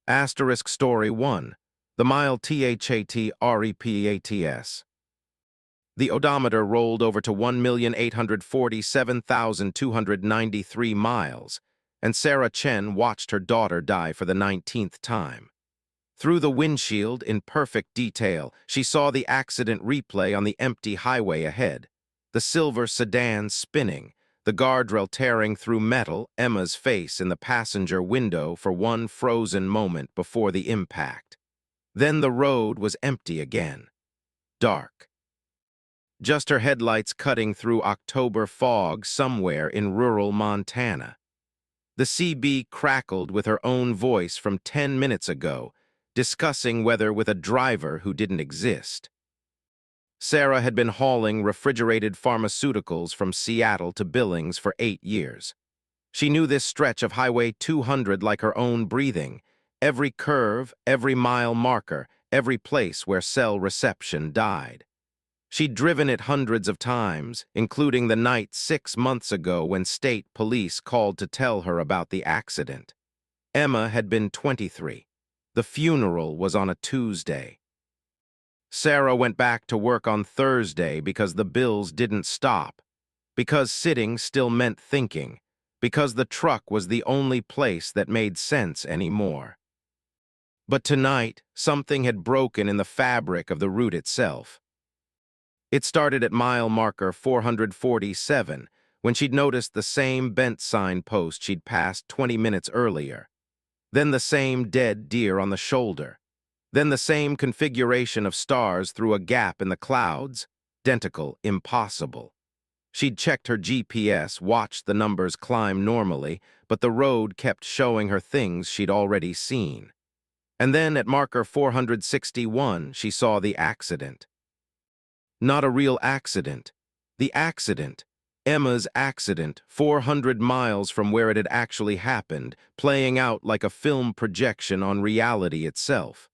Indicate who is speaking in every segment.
Speaker 1: Asterisk Story 1. The mile THATREPATS. The odometer rolled over to 1,847,293 miles, and Sarah Chen watched her daughter die for the 19th time. Through the windshield, in perfect detail, she saw the accident replay on the empty highway ahead. The silver sedan spinning, the guardrail tearing through metal, Emma's face in the passenger window for one frozen moment before the impact. Then the road was empty again. Dark. Just her headlights cutting through October fog somewhere in rural Montana. The CB crackled with her own voice from 10 minutes ago, discussing whether with a driver who didn't exist. Sarah had been hauling refrigerated pharmaceuticals from Seattle to Billings for 8 years. She knew this stretch of Highway 200 like her own breathing, every curve, every mile marker, every place where cell reception died. She'd driven it hundreds of times, including the night 6 months ago when state police called to tell her about the accident. Emma had been 23. The funeral was on a Tuesday. Sarah went back to work on Thursday because the bills didn't stop, because sitting still meant thinking, because the truck was the only place that made sense anymore. But tonight, something had broken in the fabric of the route itself. It started at mile marker 447, when she'd noticed the same bent signpost she'd passed 20 minutes earlier. Then the same dead deer on the shoulder. Then the same configuration of stars through a gap in the clouds. Identical, impossible. She'd checked her GPS, watched the numbers climb normally, but the road kept showing her things she'd already seen. And then at marker 461, she saw the accident. Not a real accident. The accident. Emma's accident, 400 miles from where it had actually happened, playing out like a film projection on reality itself.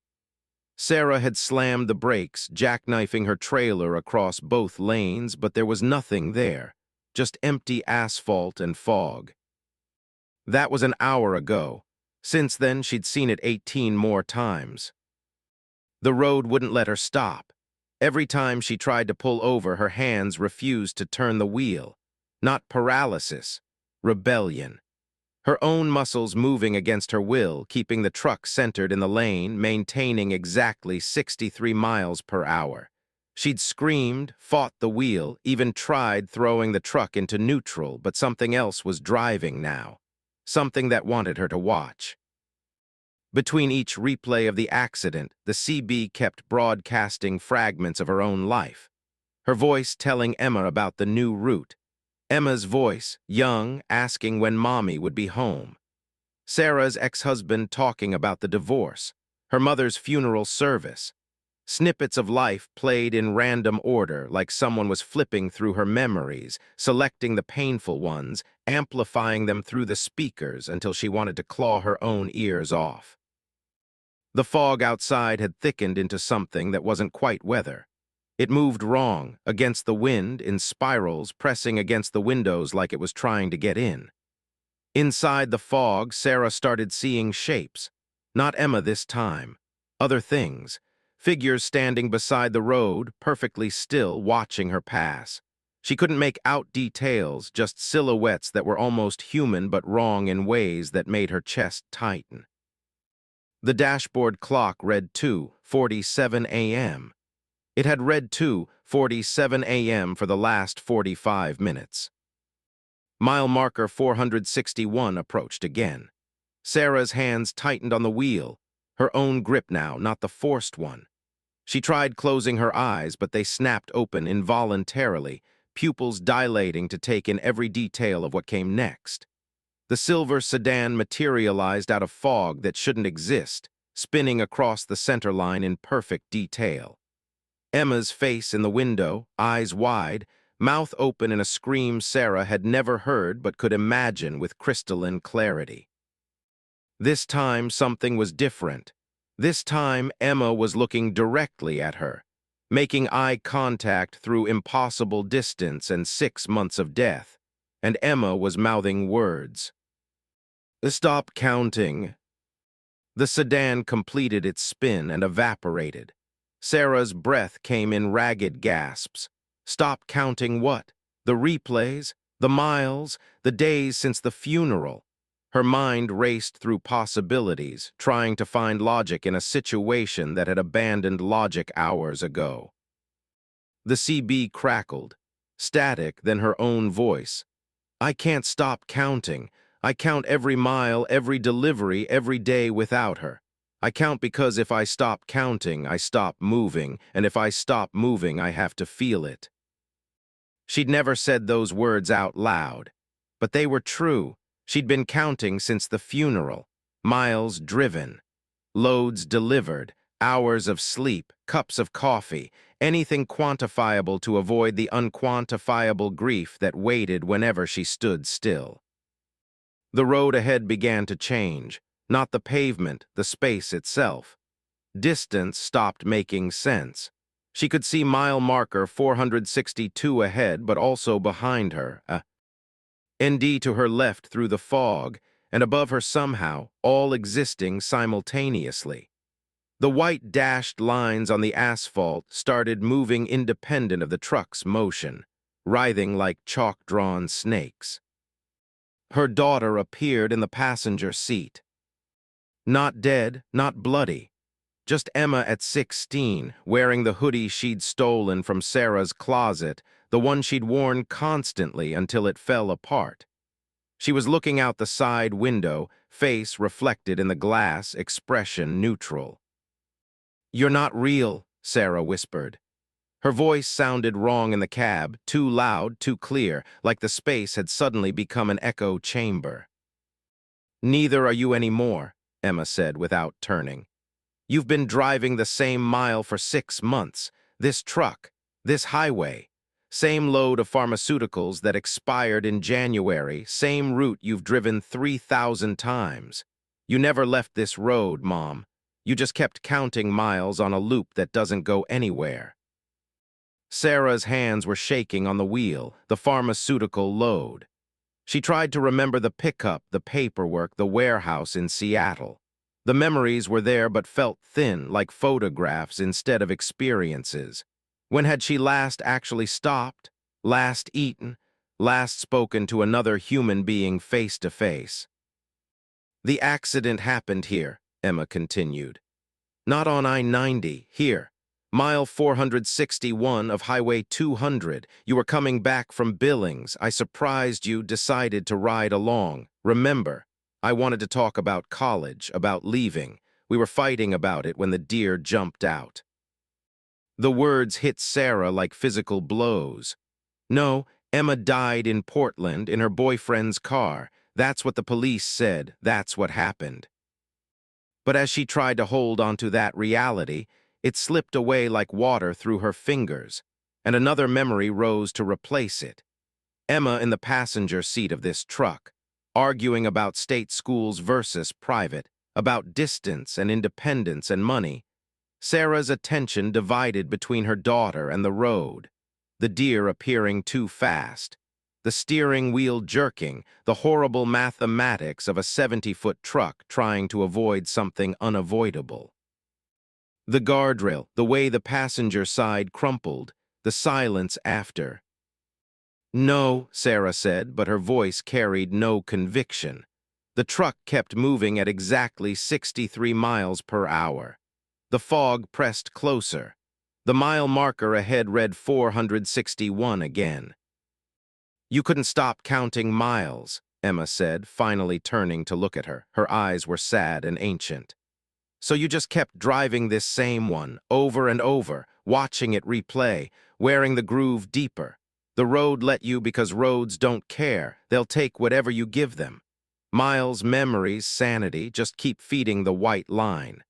Speaker 1: Sarah had slammed the brakes, jackknifing her trailer across both lanes, but there was nothing there, just empty asphalt and fog. That was an hour ago. Since then, she'd seen it 18 more times. The road wouldn't let her stop. Every time she tried to pull over, her hands refused to turn the wheel. Not paralysis, rebellion. Her own muscles moving against her will, keeping the truck centered in the lane, maintaining exactly 63 miles per hour. She'd screamed, fought the wheel, even tried throwing the truck into neutral, but something else was driving now. Something that wanted her to watch. Between each replay of the accident, the CB kept broadcasting fragments of her own life. Her voice telling Emma about the new route. Emma's voice, young, asking when Mommy would be home. Sarah's ex-husband talking about the divorce. Her mother's funeral service. Snippets of life played in random order, like someone was flipping through her memories, selecting the painful ones, amplifying them through the speakers until she wanted to claw her own ears off. The fog outside had thickened into something that wasn't quite weather. It moved wrong, against the wind, in spirals, pressing against the windows like it was trying to get in. Inside the fog, Sarah started seeing shapes. Not Emma this time. Other things. Figures standing beside the road, perfectly still, watching her pass. She couldn't make out details, just silhouettes that were almost human but wrong in ways that made her chest tighten. The dashboard clock read 2:47 a.m. It had read 2:47 a.m. for the last 45 minutes. Mile marker 461 approached again. Sarah's hands tightened on the wheel, her own grip now, not the forced one. She tried closing her eyes, but they snapped open involuntarily, pupils dilating to take in every detail of what came next. The silver sedan materialized out of fog that shouldn't exist, spinning across the center line in perfect detail. Emma's face in the window, eyes wide, mouth open in a scream Sarah had never heard but could imagine with crystalline clarity. This time something was different. This time Emma was looking directly at her, making eye contact through impossible distance and 6 months of death, and Emma was mouthing words. "Stop counting." The sedan completed its spin and evaporated. Sarah's breath came in ragged gasps. Stop counting what? The replays? The miles? The days since the funeral? Her mind raced through possibilities, trying to find logic in a situation that had abandoned logic hours ago. The CB crackled. Static, then her own voice. I can't stop counting. I count every mile, every delivery, every day without her. I count because if I stop counting, I stop moving, and if I stop moving, I have to feel it. She'd never said those words out loud, but they were true. She'd been counting since the funeral. Miles driven, loads delivered, hours of sleep, cups of coffee, anything quantifiable to avoid the unquantifiable grief that waited whenever she stood still. The road ahead began to change, not the pavement, the space itself. Distance stopped making sense. She could see mile marker 462 ahead, but also behind her, a ND to her left through the fog, and above her somehow, all existing simultaneously. The white dashed lines on the asphalt started moving independent of the truck's motion, writhing like chalk-drawn snakes. Her daughter appeared in the passenger seat. Not dead, not bloody. Just Emma at 16, wearing the hoodie she'd stolen from Sarah's closet, the one she'd worn constantly until it fell apart. She was looking out the side window, face reflected in the glass, expression neutral. "You're not real," Sarah whispered. Her voice sounded wrong in the cab, too loud, too clear, like the space had suddenly become an echo chamber. "Neither are you anymore," Emma said without turning. "You've been driving the same mile for 6 months. This truck, this highway, same load of pharmaceuticals that expired in January, same route you've driven 3,000 times. You never left this road, Mom. You just kept counting miles on a loop that doesn't go anywhere." Sarah's hands were shaking on the wheel, the pharmaceutical load. She tried to remember the pickup, the paperwork, the warehouse in Seattle. The memories were there but felt thin, like photographs instead of experiences. When had she last actually stopped, last eaten, last spoken to another human being face to face? "The accident happened here," Emma continued. "Not on I-90, here. Mile 461 of Highway 200. You were coming back from Billings. I surprised you, decided to ride along. Remember, I wanted to talk about college, about leaving. We were fighting about it when the deer jumped out." The words hit Sarah like physical blows. No, Emma died in Portland in her boyfriend's car. That's what the police said. That's what happened. But as she tried to hold onto that reality, it slipped away like water through her fingers, and another memory rose to replace it. Emma in the passenger seat of this truck, arguing about state schools versus private, about distance and independence and money. Sarah's attention divided between her daughter and the road, the deer appearing too fast, the steering wheel jerking, the horrible mathematics of a 70-foot truck trying to avoid something unavoidable. The guardrail, the way the passenger side crumpled, the silence after. "No," Sarah said, but her voice carried no conviction. The truck kept moving at exactly 63 miles per hour. The fog pressed closer. The mile marker ahead read 461 again. "You couldn't stop counting miles," Emma said, finally turning to look at her. Her eyes were sad and ancient. "So you just kept driving this same one, over and over, watching it replay, wearing the groove deeper. The road let you because roads don't care. They'll take whatever you give them. Miles, memories, sanity, just keep feeding the white line."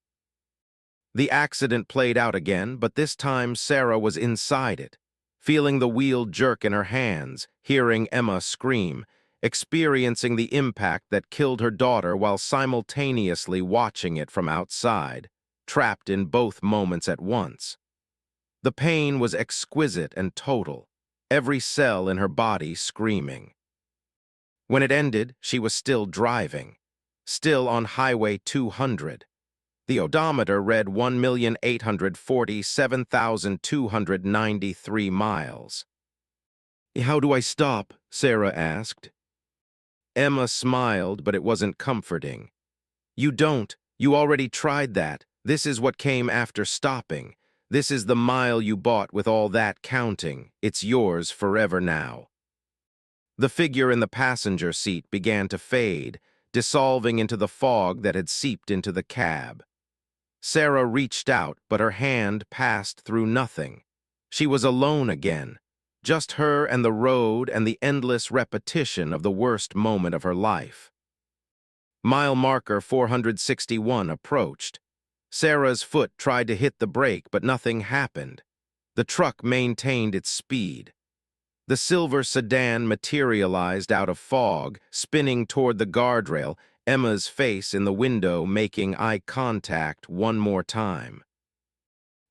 Speaker 1: The accident played out again, but this time Sarah was inside it, feeling the wheel jerk in her hands, hearing Emma scream, experiencing the impact that killed her daughter while simultaneously watching it from outside, trapped in both moments at once. The pain was exquisite and total, every cell in her body screaming. When it ended, she was still driving, still on Highway 200, The odometer read 1,847,293 miles. "How do I stop?" Sarah asked. Emma smiled, but it wasn't comforting. "You don't. You already tried that. This is what came after stopping. This is the mile you bought with all that counting. It's yours forever now." The figure in the passenger seat began to fade, dissolving into the fog that had seeped into the cab. Sarah reached out, but her hand passed through nothing. She was alone again, just her and the road and the endless repetition of the worst moment of her life. Mile marker 461 approached. Sarah's foot tried to hit the brake, but nothing happened. The truck maintained its speed. The silver sedan materialized out of fog, spinning toward the guardrail, Emma's face in the window making eye contact one more time.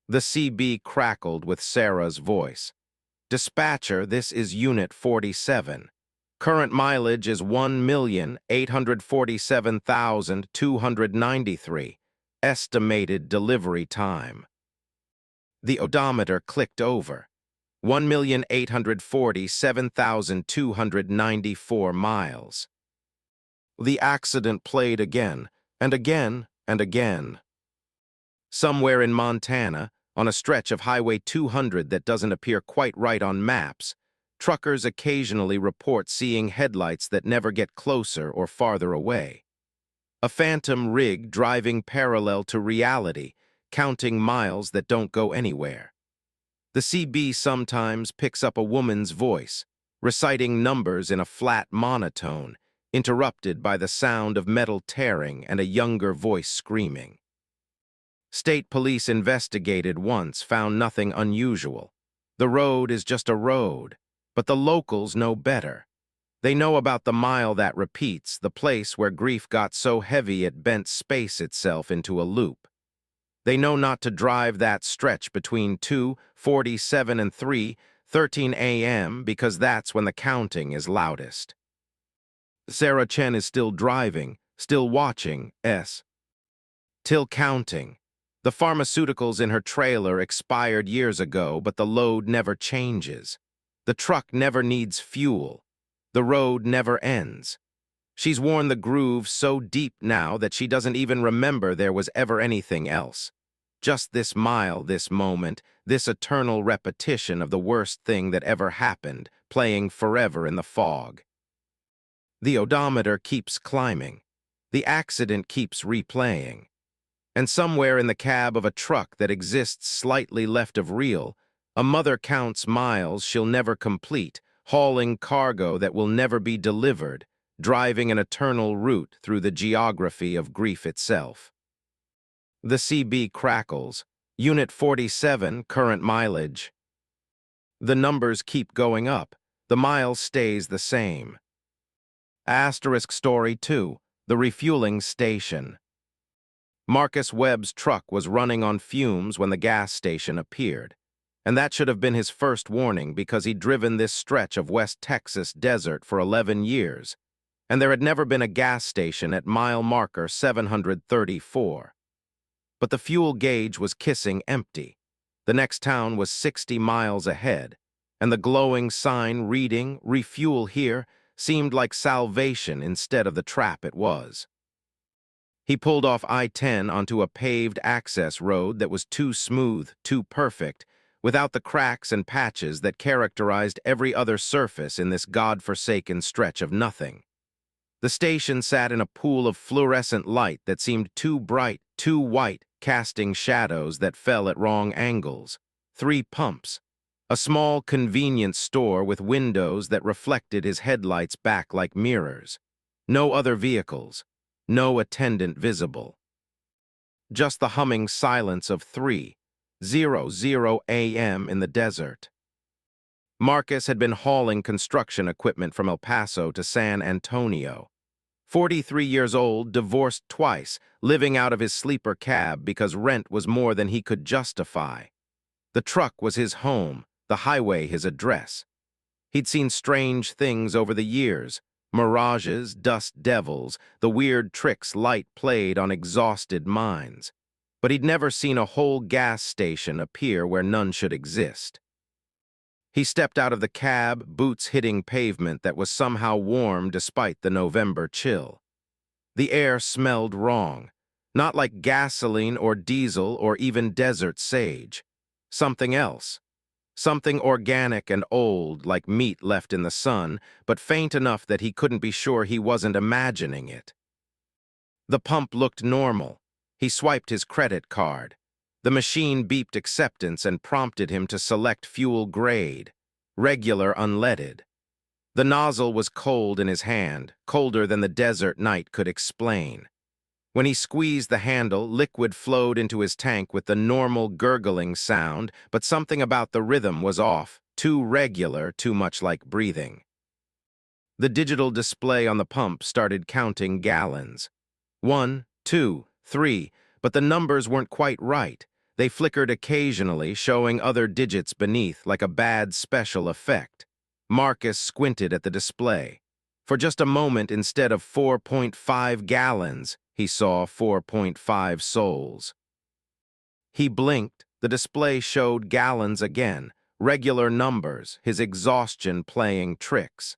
Speaker 1: The CB crackled with Sarah's voice. "Dispatcher, this is Unit 47. Current mileage is 1,847,293. Estimated delivery time." The odometer clicked over. 1,847,294 miles. The accident played again, and again, and again. Somewhere in Montana, on a stretch of Highway 200 that doesn't appear quite right on maps, truckers occasionally report seeing headlights that never get closer or farther away. A phantom rig driving parallel to reality, counting miles that don't go anywhere. The CB sometimes picks up a woman's voice, reciting numbers in a flat monotone, interrupted by the sound of metal tearing and a younger voice screaming. State police investigated once, found nothing unusual. The road is just a road, but the locals know better. They know about the mile that repeats, the place where grief got so heavy it bent space itself into a loop. They know not to drive that stretch between 2:47 and 3:13 a.m. because that's when the counting is loudest. Sarah Chen is still driving, still watching, till counting. The pharmaceuticals in her trailer expired years ago, but the load never changes. The truck never needs fuel. The road never ends. She's worn the groove so deep now that she doesn't even remember there was ever anything else. Just this mile, this moment, this eternal repetition of the worst thing that ever happened, playing forever in the fog. The odometer keeps climbing. The accident keeps replaying. And somewhere in the cab of a truck that exists slightly left of real, a mother counts miles she'll never complete, hauling cargo that will never be delivered, driving an eternal route through the geography of grief itself. The CB crackles. Unit 47, current mileage. The numbers keep going up. The mile stays the same. Asterisk story 2, the refueling station. Marcus Webb's truck was running on fumes when the gas station appeared. And that should have been his first warning because he'd driven this stretch of West Texas desert for 11 years. And there had never been a gas station at mile marker 734. But the fuel gauge was kissing empty. The next town was 60 miles ahead, and the glowing sign reading, "Refuel here," seemed like salvation instead of the trap it was. He pulled off I-10 onto a paved access road that was too smooth, too perfect, without the cracks and patches that characterized every other surface in this God-forsaken stretch of nothing. The station sat in a pool of fluorescent light that seemed too bright, too white, casting shadows that fell at wrong angles. 3 pumps. A small convenience store with windows that reflected his headlights back like mirrors. No other vehicles. No attendant visible. Just the humming silence of 3:00 a.m. in the desert. Marcus had been hauling construction equipment from El Paso to San Antonio. 43 years old, divorced twice, living out of his sleeper cab because rent was more than he could justify. The truck was his home, the highway his address. He'd seen strange things over the years, mirages, dust devils, the weird tricks light played on exhausted minds. but he'd never seen a whole gas station appear where none should exist. He stepped out of the cab, boots hitting pavement that was somehow warm despite the November chill. The air smelled wrong, not like gasoline or diesel or even desert sage. Something else. Something organic and old, like meat left in the sun, but faint enough that he couldn't be sure he wasn't imagining it. The pump looked normal. He swiped his credit card. The machine beeped acceptance and prompted him to select fuel grade, regular unleaded. The nozzle was cold in his hand, colder than the desert night could explain. When he squeezed the handle, liquid flowed into his tank with the normal gurgling sound, but something about the rhythm was off, too regular, too much like breathing. The digital display on the pump started counting gallons. 1, 2, 3, but the numbers weren't quite right. They flickered occasionally, showing other digits beneath like a bad special effect. Marcus squinted at the display. For just a moment, instead of 4.5 gallons, he saw 4.5 souls. He blinked. The display showed gallons again, regular numbers, his exhaustion playing tricks.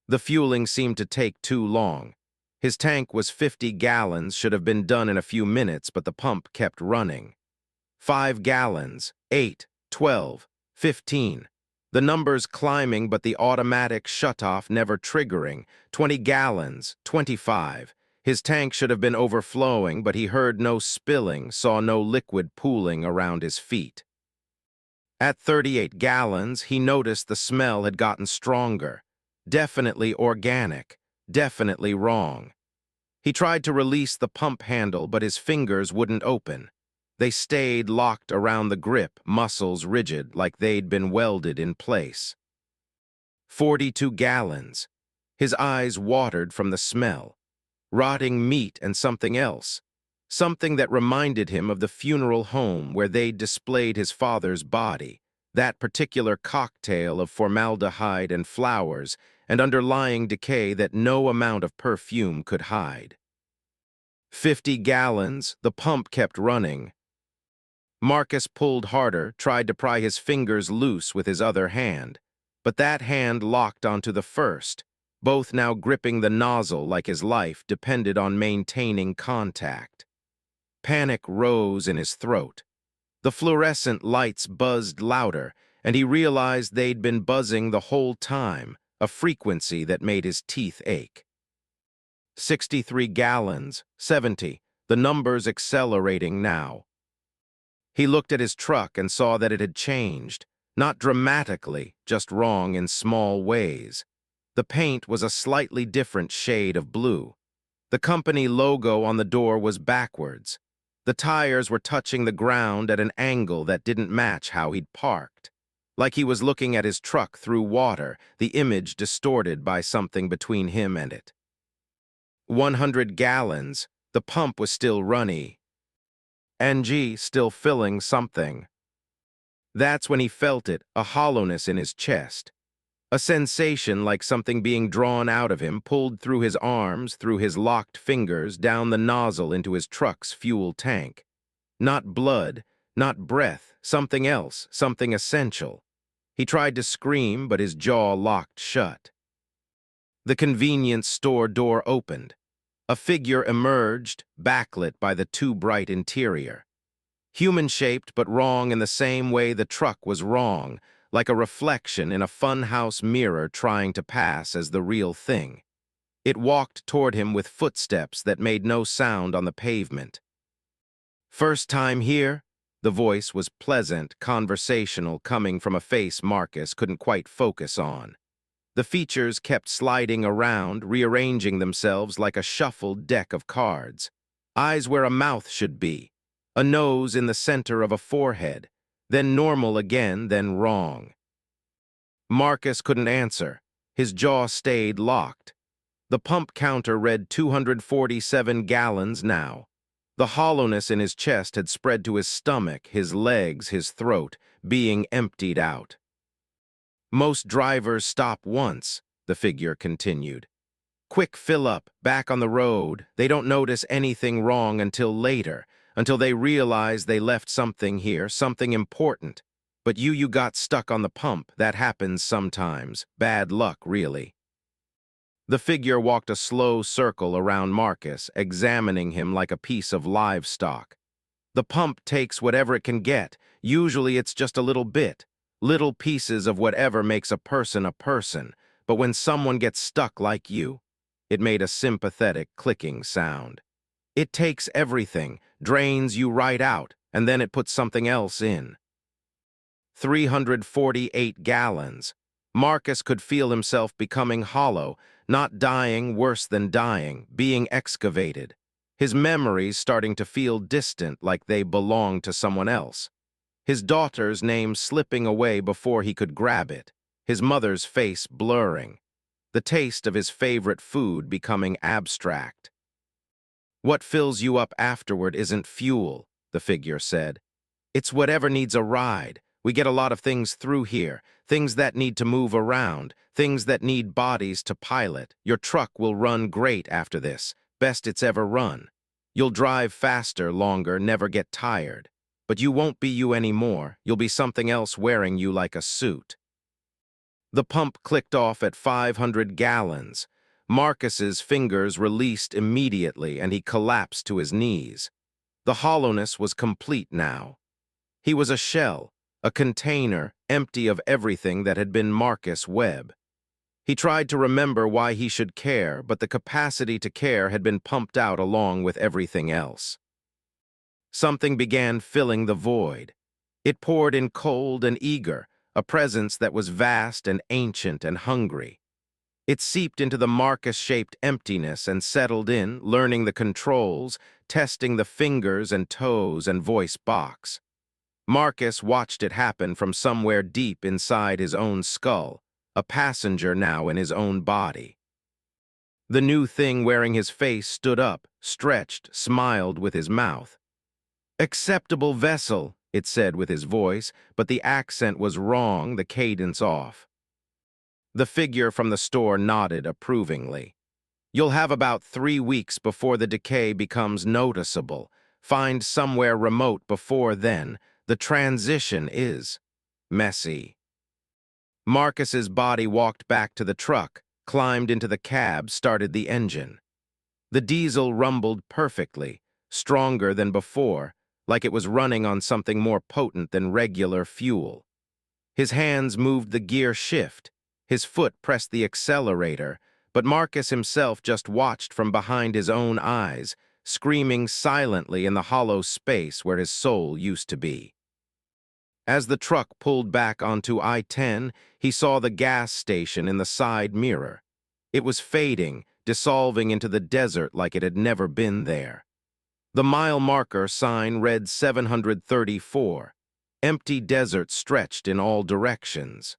Speaker 1: The fueling seemed to take too long. His tank was 50 gallons, should have been done in a few minutes, but the pump kept running. 5 gallons, 8, 12, 15. The numbers climbing, but the automatic shutoff never triggering. 20 gallons, 25. His tank should have been overflowing, but he heard no spilling, saw no liquid pooling around his feet. At 38 gallons, he noticed the smell had gotten stronger. Definitely organic, definitely wrong. He tried to release the pump handle, but his fingers wouldn't open. They stayed locked around the grip, muscles rigid, like they'd been welded in place. 42 gallons. His eyes watered from the smell. Rotting meat and something else. Something that reminded him of the funeral home where they'd displayed his father's body, that particular cocktail of formaldehyde and flowers and underlying decay that no amount of perfume could hide. 50 gallons, the pump kept running. Marcus pulled harder, tried to pry his fingers loose with his other hand, but that hand locked onto the first, both now gripping the nozzle like his life depended on maintaining contact. Panic rose in his throat. The fluorescent lights buzzed louder, and he realized they'd been buzzing the whole time, a frequency that made his teeth ache. 63 gallons, 70, the numbers accelerating now. He looked at his truck and saw that it had changed, not dramatically, just wrong in small ways. The paint was a slightly different shade of blue. The company logo on the door was backwards. The tires were touching the ground at an angle that didn't match how he'd parked. Like he was looking at his truck through water, the image distorted by something between him and it. 100 gallons, the pump was still runny. NG still filling something. That's when he felt it, a hollowness in his chest. A sensation like something being drawn out of him, pulled through his arms, through his locked fingers, down the nozzle into his truck's fuel tank. Not blood, not breath, something else, something essential. He tried to scream, but his jaw locked shut. The convenience store door opened. A figure emerged, backlit by the too bright interior. Human-shaped but wrong in the same way the truck was wrong, like a reflection in a funhouse mirror trying to pass as the real thing. It walked toward him with footsteps that made no sound on the pavement. "First time here?" The voice was pleasant, conversational, coming from a face Marcus couldn't quite focus on. The features kept sliding around, rearranging themselves like a shuffled deck of cards. Eyes where a mouth should be, a nose in the center of a forehead, then normal again, then wrong. Marcus couldn't answer. His jaw stayed locked. The pump counter read 247 gallons now. The hollowness in his chest had spread to his stomach, his legs, his throat, being emptied out. "Most drivers stop once," the figure continued. "Quick fill up, back on the road. They don't notice anything wrong until later. until they realize they left something here, something important. But you got stuck on the pump. That happens sometimes. Bad luck, really. The figure walked a slow circle around Marcus, examining him like a piece of livestock. The pump takes whatever it can get. Usually it's just a little bit, little pieces of whatever makes a person a person. But when someone gets stuck like you, it made a sympathetic clicking sound. It takes everything, drains you right out, and then it puts something else in. 348 gallons. Marcus could feel himself becoming hollow, not dying, worse than dying, being excavated. His memories starting to feel distant, like they belonged to someone else. His daughter's name slipping away before he could grab it. His mother's face blurring. The taste of his favorite food becoming abstract. What fills you up afterward isn't fuel, the figure said. It's whatever needs a ride. We get a lot of things through here, things that need to move around, things that need bodies to pilot. Your truck will run great after this, best it's ever run. You'll drive faster, longer, never get tired. But you won't be you anymore. You'll be something else wearing you like a suit. The pump clicked off at 500 gallons. Marcus's fingers released immediately and he collapsed to his knees. The hollowness was complete now. He was a shell, a container empty of everything that had been Marcus Webb. He tried to remember why he should care, but the capacity to care had been pumped out along with everything else. Something began filling the void. It poured in cold and eager, a presence that was vast and ancient and hungry. It seeped into the Marcus-shaped emptiness and settled in, learning the controls, testing the fingers and toes and voice box. Marcus watched it happen from somewhere deep inside his own skull, a passenger now in his own body. The new thing wearing his face stood up, stretched, smiled with his mouth. "Acceptable vessel," it said with his voice, but the accent was wrong, the cadence off. The figure from the store nodded approvingly. "You'll have about 3 weeks before the decay becomes noticeable. Find somewhere remote before then. The transition is messy." Marcus's body walked back to the truck, climbed into the cab, started the engine. The diesel rumbled perfectly, stronger than before, like it was running on something more potent than regular fuel. His hands moved the gear shift, his foot pressed the accelerator, but Marcus himself just watched from behind his own eyes, screaming silently in the hollow space where his soul used to be. As the truck pulled back onto I-10, he saw the gas station in the side mirror. It was fading, dissolving into the desert like it had never been there. The mile marker sign read 734. Empty desert stretched in all directions.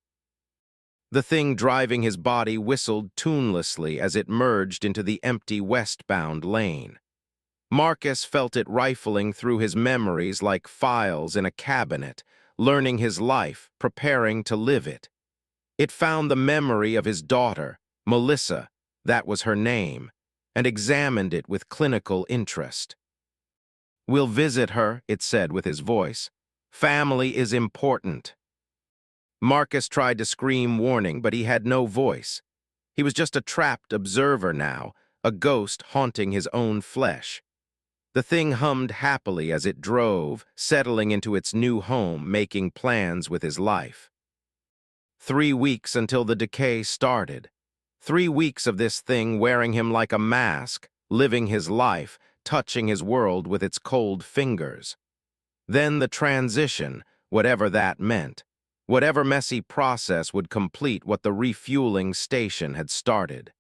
Speaker 1: The thing driving his body whistled tunelessly as it merged into the empty westbound lane. Marcus felt it rifling through his memories like files in a cabinet, learning his life, preparing to live it. It found the memory of his daughter, Melissa, that was her name, and examined it with clinical interest. "We'll visit her," it said with his voice. "Family is important." Marcus tried to scream warning, but he had no voice. He was just a trapped observer now, a ghost haunting his own flesh. The thing hummed happily as it drove, settling into its new home, making plans with his life. 3 weeks until the decay started. 3 weeks of this thing wearing him like a mask, living his life, touching his world with its cold fingers. Then the transition, whatever that meant. Whatever messy process would complete what the refueling station had started.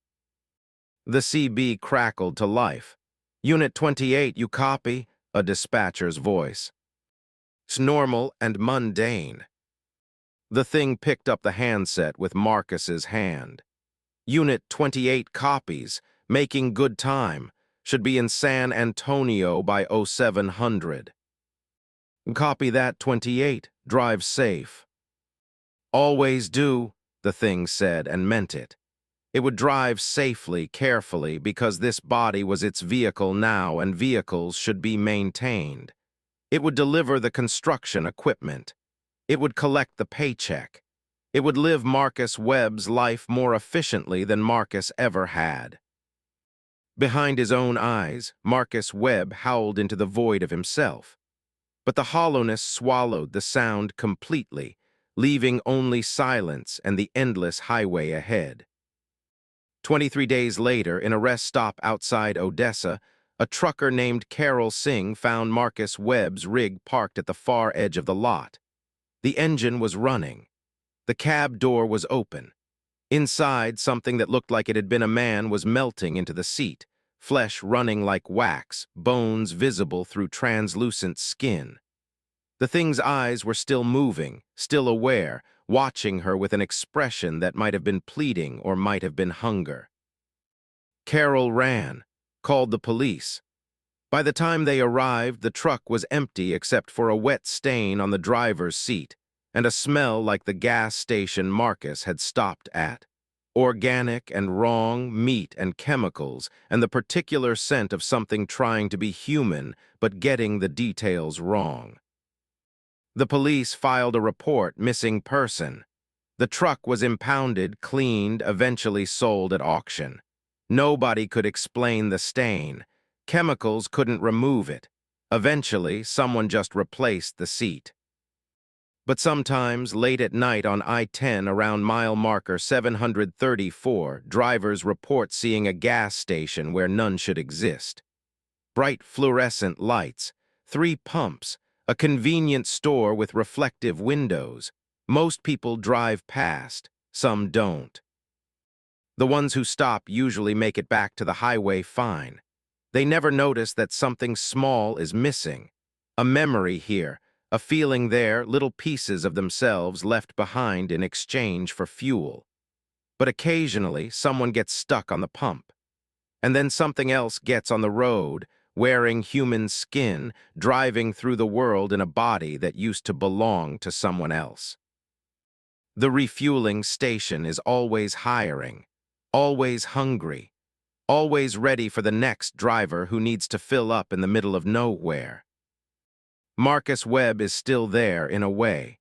Speaker 1: The CB crackled to life. "Unit 28, you copy?" A dispatcher's voice. "It's normal and mundane." The thing picked up the handset with Marcus's hand. "Unit 28 copies, making good time. Should be in San Antonio by 0700. "Copy that, 28. Drive safe." "Always do," the thing said and meant it. It would drive safely, carefully, because this body was its vehicle now and vehicles should be maintained. It would deliver the construction equipment. It would collect the paycheck. It would live Marcus Webb's life more efficiently than Marcus ever had. Behind his own eyes, Marcus Webb howled into the void of himself. But the hollowness swallowed the sound completely, leaving only silence and the endless highway ahead. 23 days later, in a rest stop outside Odessa, a trucker named Carol Singh found Marcus Webb's rig parked at the far edge of the lot. The engine was running. The cab door was open. Inside, something that looked like it had been a man was melting into the seat, flesh running like wax, bones visible through translucent skin. The thing's eyes were still moving, still aware, watching her with an expression that might have been pleading or might have been hunger. Carol ran, called the police. By the time they arrived, the truck was empty except for a wet stain on the driver's seat and a smell like the gas station Marcus had stopped at. Organic and wrong meat and chemicals, and the particular scent of something trying to be human but getting the details wrong. The police filed a report, missing person. The truck was impounded, cleaned, eventually sold at auction. Nobody could explain the stain. Chemicals couldn't remove it. Eventually, someone just replaced the seat. But sometimes, late at night on I-10 around mile marker 734, drivers report seeing a gas station where none should exist. Bright fluorescent lights, 3 pumps, a convenient store with reflective windows. Most people drive past, some don't. The ones who stop usually make it back to the highway fine. They never notice that something small is missing. A memory here, a feeling there, little pieces of themselves left behind in exchange for fuel. But occasionally, someone gets stuck on the pump. And then something else gets on the road, wearing human skin, driving through the world in a body that used to belong to someone else. The refueling station is always hiring, always hungry, always ready for the next driver who needs to fill up in the middle of nowhere. Marcus Webb is still there in a way.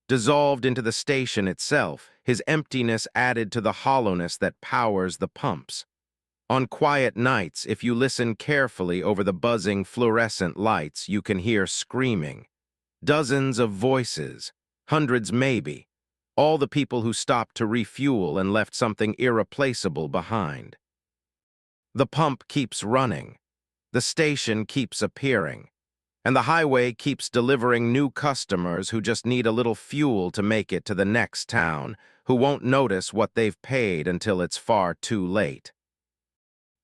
Speaker 1: Dissolved into the station itself, his emptiness added to the hollowness that powers the pumps. On quiet nights, if you listen carefully over the buzzing fluorescent lights, you can hear screaming. Dozens of voices, hundreds maybe, all the people who stopped to refuel and left something irreplaceable behind. The pump keeps running. The station keeps appearing. And the highway keeps delivering new customers who just need a little fuel to make it to the next town, who won't notice what they've paid until it's far too late.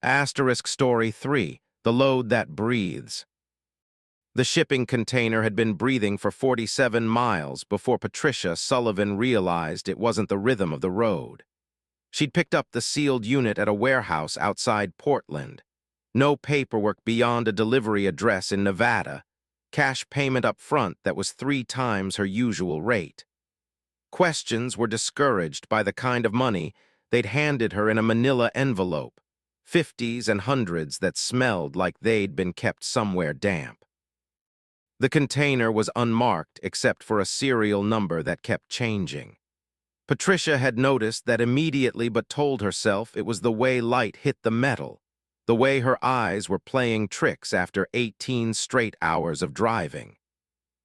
Speaker 1: Asterisk Story 3, The Load That Breathes. The shipping container had been breathing for 47 miles before Patricia Sullivan realized it wasn't the rhythm of the road. She'd picked up the sealed unit at a warehouse outside Portland. No paperwork beyond a delivery address in Nevada. Cash payment up front that was 3 times her usual rate. Questions were discouraged by the kind of money they'd handed her in a manila envelope, 50s and 100s that smelled like they'd been kept somewhere damp. The container was unmarked except for a serial number that kept changing. Patricia had noticed that immediately but told herself it was the way light hit the metal, the way her eyes were playing tricks after 18 straight hours of driving.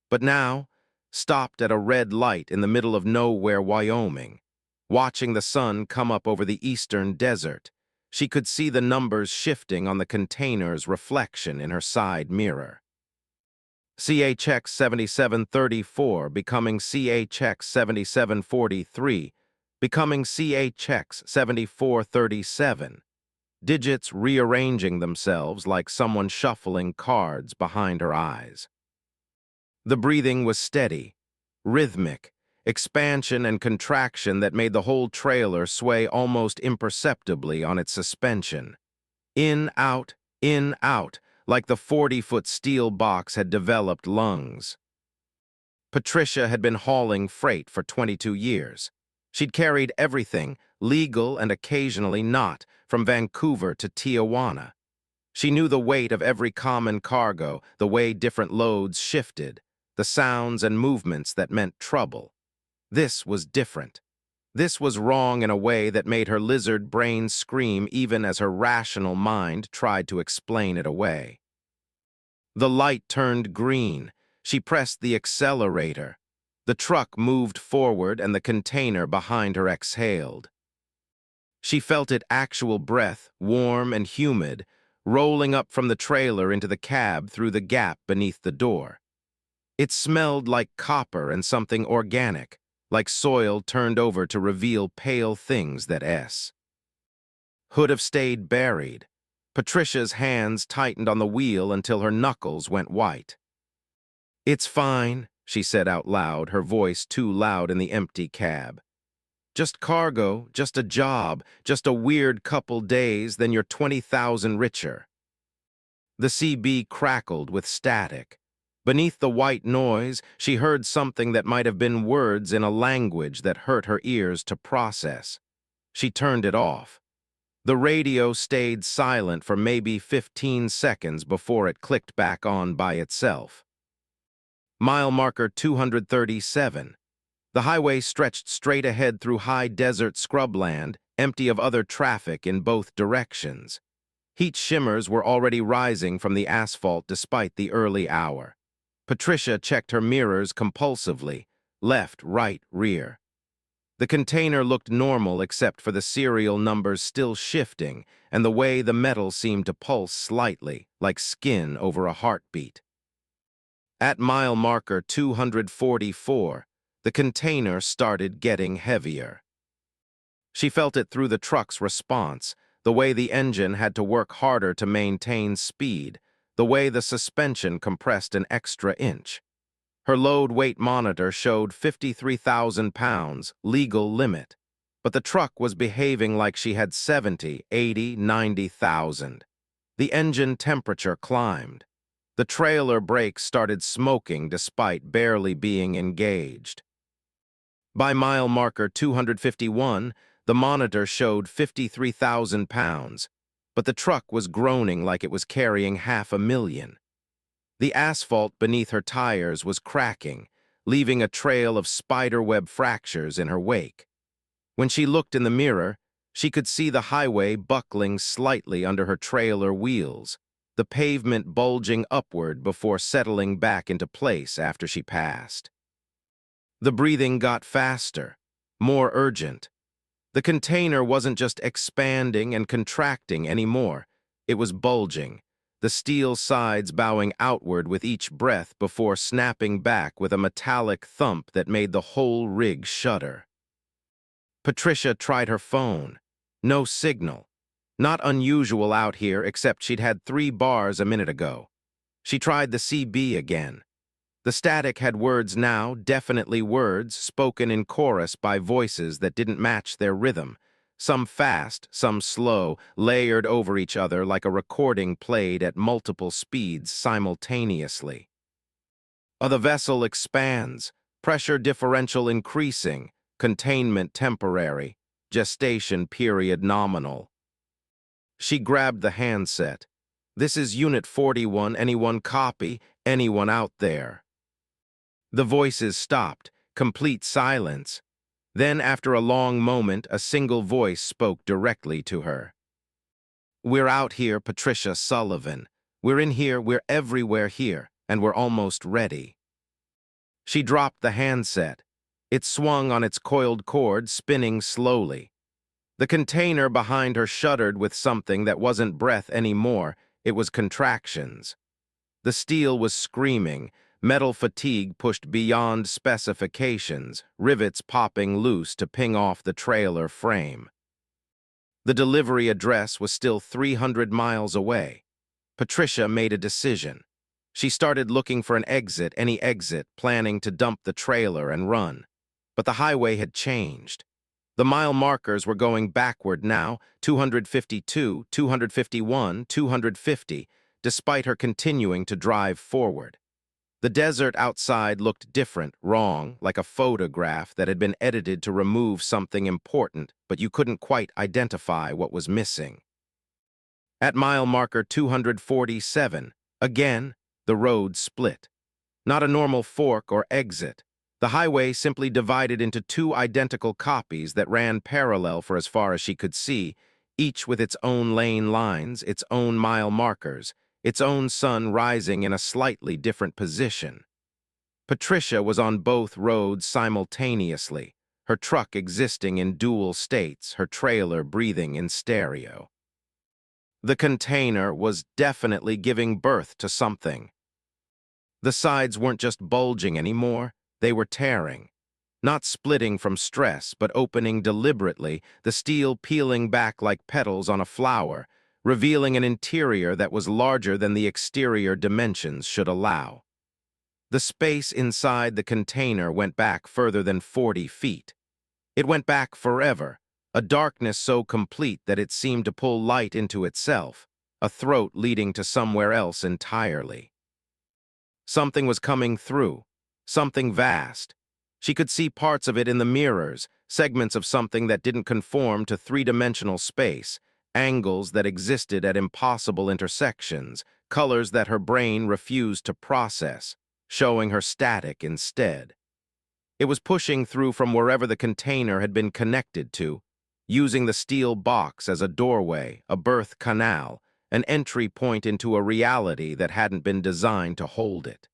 Speaker 1: But now, stopped at a red light in the middle of nowhere, Wyoming, watching the sun come up over the eastern desert, she could see the numbers shifting on the container's reflection in her side mirror. CHX 7734 becoming CHX 7743, becoming CHX 7437. Digits rearranging themselves like someone shuffling cards behind her eyes. The breathing was steady, rhythmic, expansion and contraction that made the whole trailer sway almost imperceptibly on its suspension. In, out, like the 40-foot steel box had developed lungs. Patricia had been hauling freight for 22 years. She'd carried everything, legal and occasionally not, from Vancouver to Tijuana. She knew the weight of every common cargo, the way different loads shifted, the sounds and movements that meant trouble. This was different. This was wrong in a way that made her lizard brain scream even as her rational mind tried to explain it away. The light turned green. She pressed the accelerator. The truck moved forward and the container behind her exhaled. She felt its actual breath, warm and humid, rolling up from the trailer into the cab through the gap beneath the door. It smelled like copper and something organic, like soil turned over to reveal pale things that would have stayed buried. Patricia's hands tightened on the wheel until her knuckles went white. "It's fine," she said out loud, her voice too loud in the empty cab. "Just cargo, just a job, just a weird couple days, then you're 20,000 richer." The CB crackled with static. Beneath the white noise, she heard something that might have been words in a language that hurt her ears to process. She turned it off. The radio stayed silent for maybe 15 seconds before it clicked back on by itself. Mile marker 237. The highway stretched straight ahead through high desert scrubland, empty of other traffic in both directions. Heat shimmers were already rising from the asphalt despite the early hour. Patricia checked her mirrors compulsively, left, right, rear. The container looked normal except for the serial numbers still shifting and the way the metal seemed to pulse slightly, like skin over a heartbeat. At mile marker 244, the container started getting heavier. She felt it through the truck's response, the way the engine had to work harder to maintain speed, the way the suspension compressed an extra inch. Her load weight monitor showed 53,000 pounds, legal limit, but the truck was behaving like she had 70, 80, 90,000. The engine temperature climbed. The trailer brakes started smoking despite barely being engaged. By mile marker 251, the monitor showed 53,000 pounds, but the truck was groaning like it was carrying 500,000. The asphalt beneath her tires was cracking, leaving a trail of spiderweb fractures in her wake. When she looked in the mirror, she could see the highway buckling slightly under her trailer wheels, the pavement bulging upward before settling back into place after she passed. The breathing got faster, more urgent. The container wasn't just expanding and contracting anymore, it was bulging, the steel sides bowing outward with each breath before snapping back with a metallic thump that made the whole rig shudder. Patricia tried her phone. No signal. Not unusual out here, except she'd had 3 bars a minute ago. She tried the CB again. The static had words now, definitely words, spoken in chorus by voices that didn't match their rhythm. Some fast, some slow, layered over each other like a recording played at multiple speeds simultaneously. The vessel expands, pressure differential increasing, containment temporary, gestation period nominal. She grabbed the handset. "This is Unit 41, anyone copy? Anyone out there?" The voices stopped, complete silence. Then, after a long moment, a single voice spoke directly to her. "We're out here, Patricia Sullivan. We're in here, we're everywhere here, and we're almost ready." She dropped the handset. It swung on its coiled cord, spinning slowly. The container behind her shuddered with something that wasn't breath anymore, it was contractions. The steel was screaming, metal fatigue pushed beyond specifications, rivets popping loose to ping off the trailer frame. The delivery address was still 300 miles away. Patricia made a decision. She started looking for an exit, any exit, planning to dump the trailer and run. But the highway had changed. The mile markers were going backward now, 252, 251, 250, despite her continuing to drive forward. The desert outside looked different, wrong, like a photograph that had been edited to remove something important, but you couldn't quite identify what was missing. At mile marker 247, again, the road split. Not a normal fork or exit. The highway simply divided into two identical copies that ran parallel for as far as she could see, each with its own lane lines, its own mile markers, its own sun rising in a slightly different position. Patricia was on both roads simultaneously, her truck existing in dual states, her trailer breathing in stereo. The container was definitely giving birth to something. The sides weren't just bulging anymore, they were tearing. Not splitting from stress, but opening deliberately, the steel peeling back like petals on a flower, revealing an interior that was larger than the exterior dimensions should allow. The space inside the container went back further than 40 feet. It went back forever, a darkness so complete that it seemed to pull light into itself, a throat leading to somewhere else entirely. Something was coming through, something vast. She could see parts of it in the mirrors, segments of something that didn't conform to three-dimensional space, angles that existed at impossible intersections, colors that her brain refused to process, showing her static instead. It was pushing through from wherever the container had been connected to, using the steel box as a doorway, a birth canal, an entry point into a reality that hadn't been designed to hold it.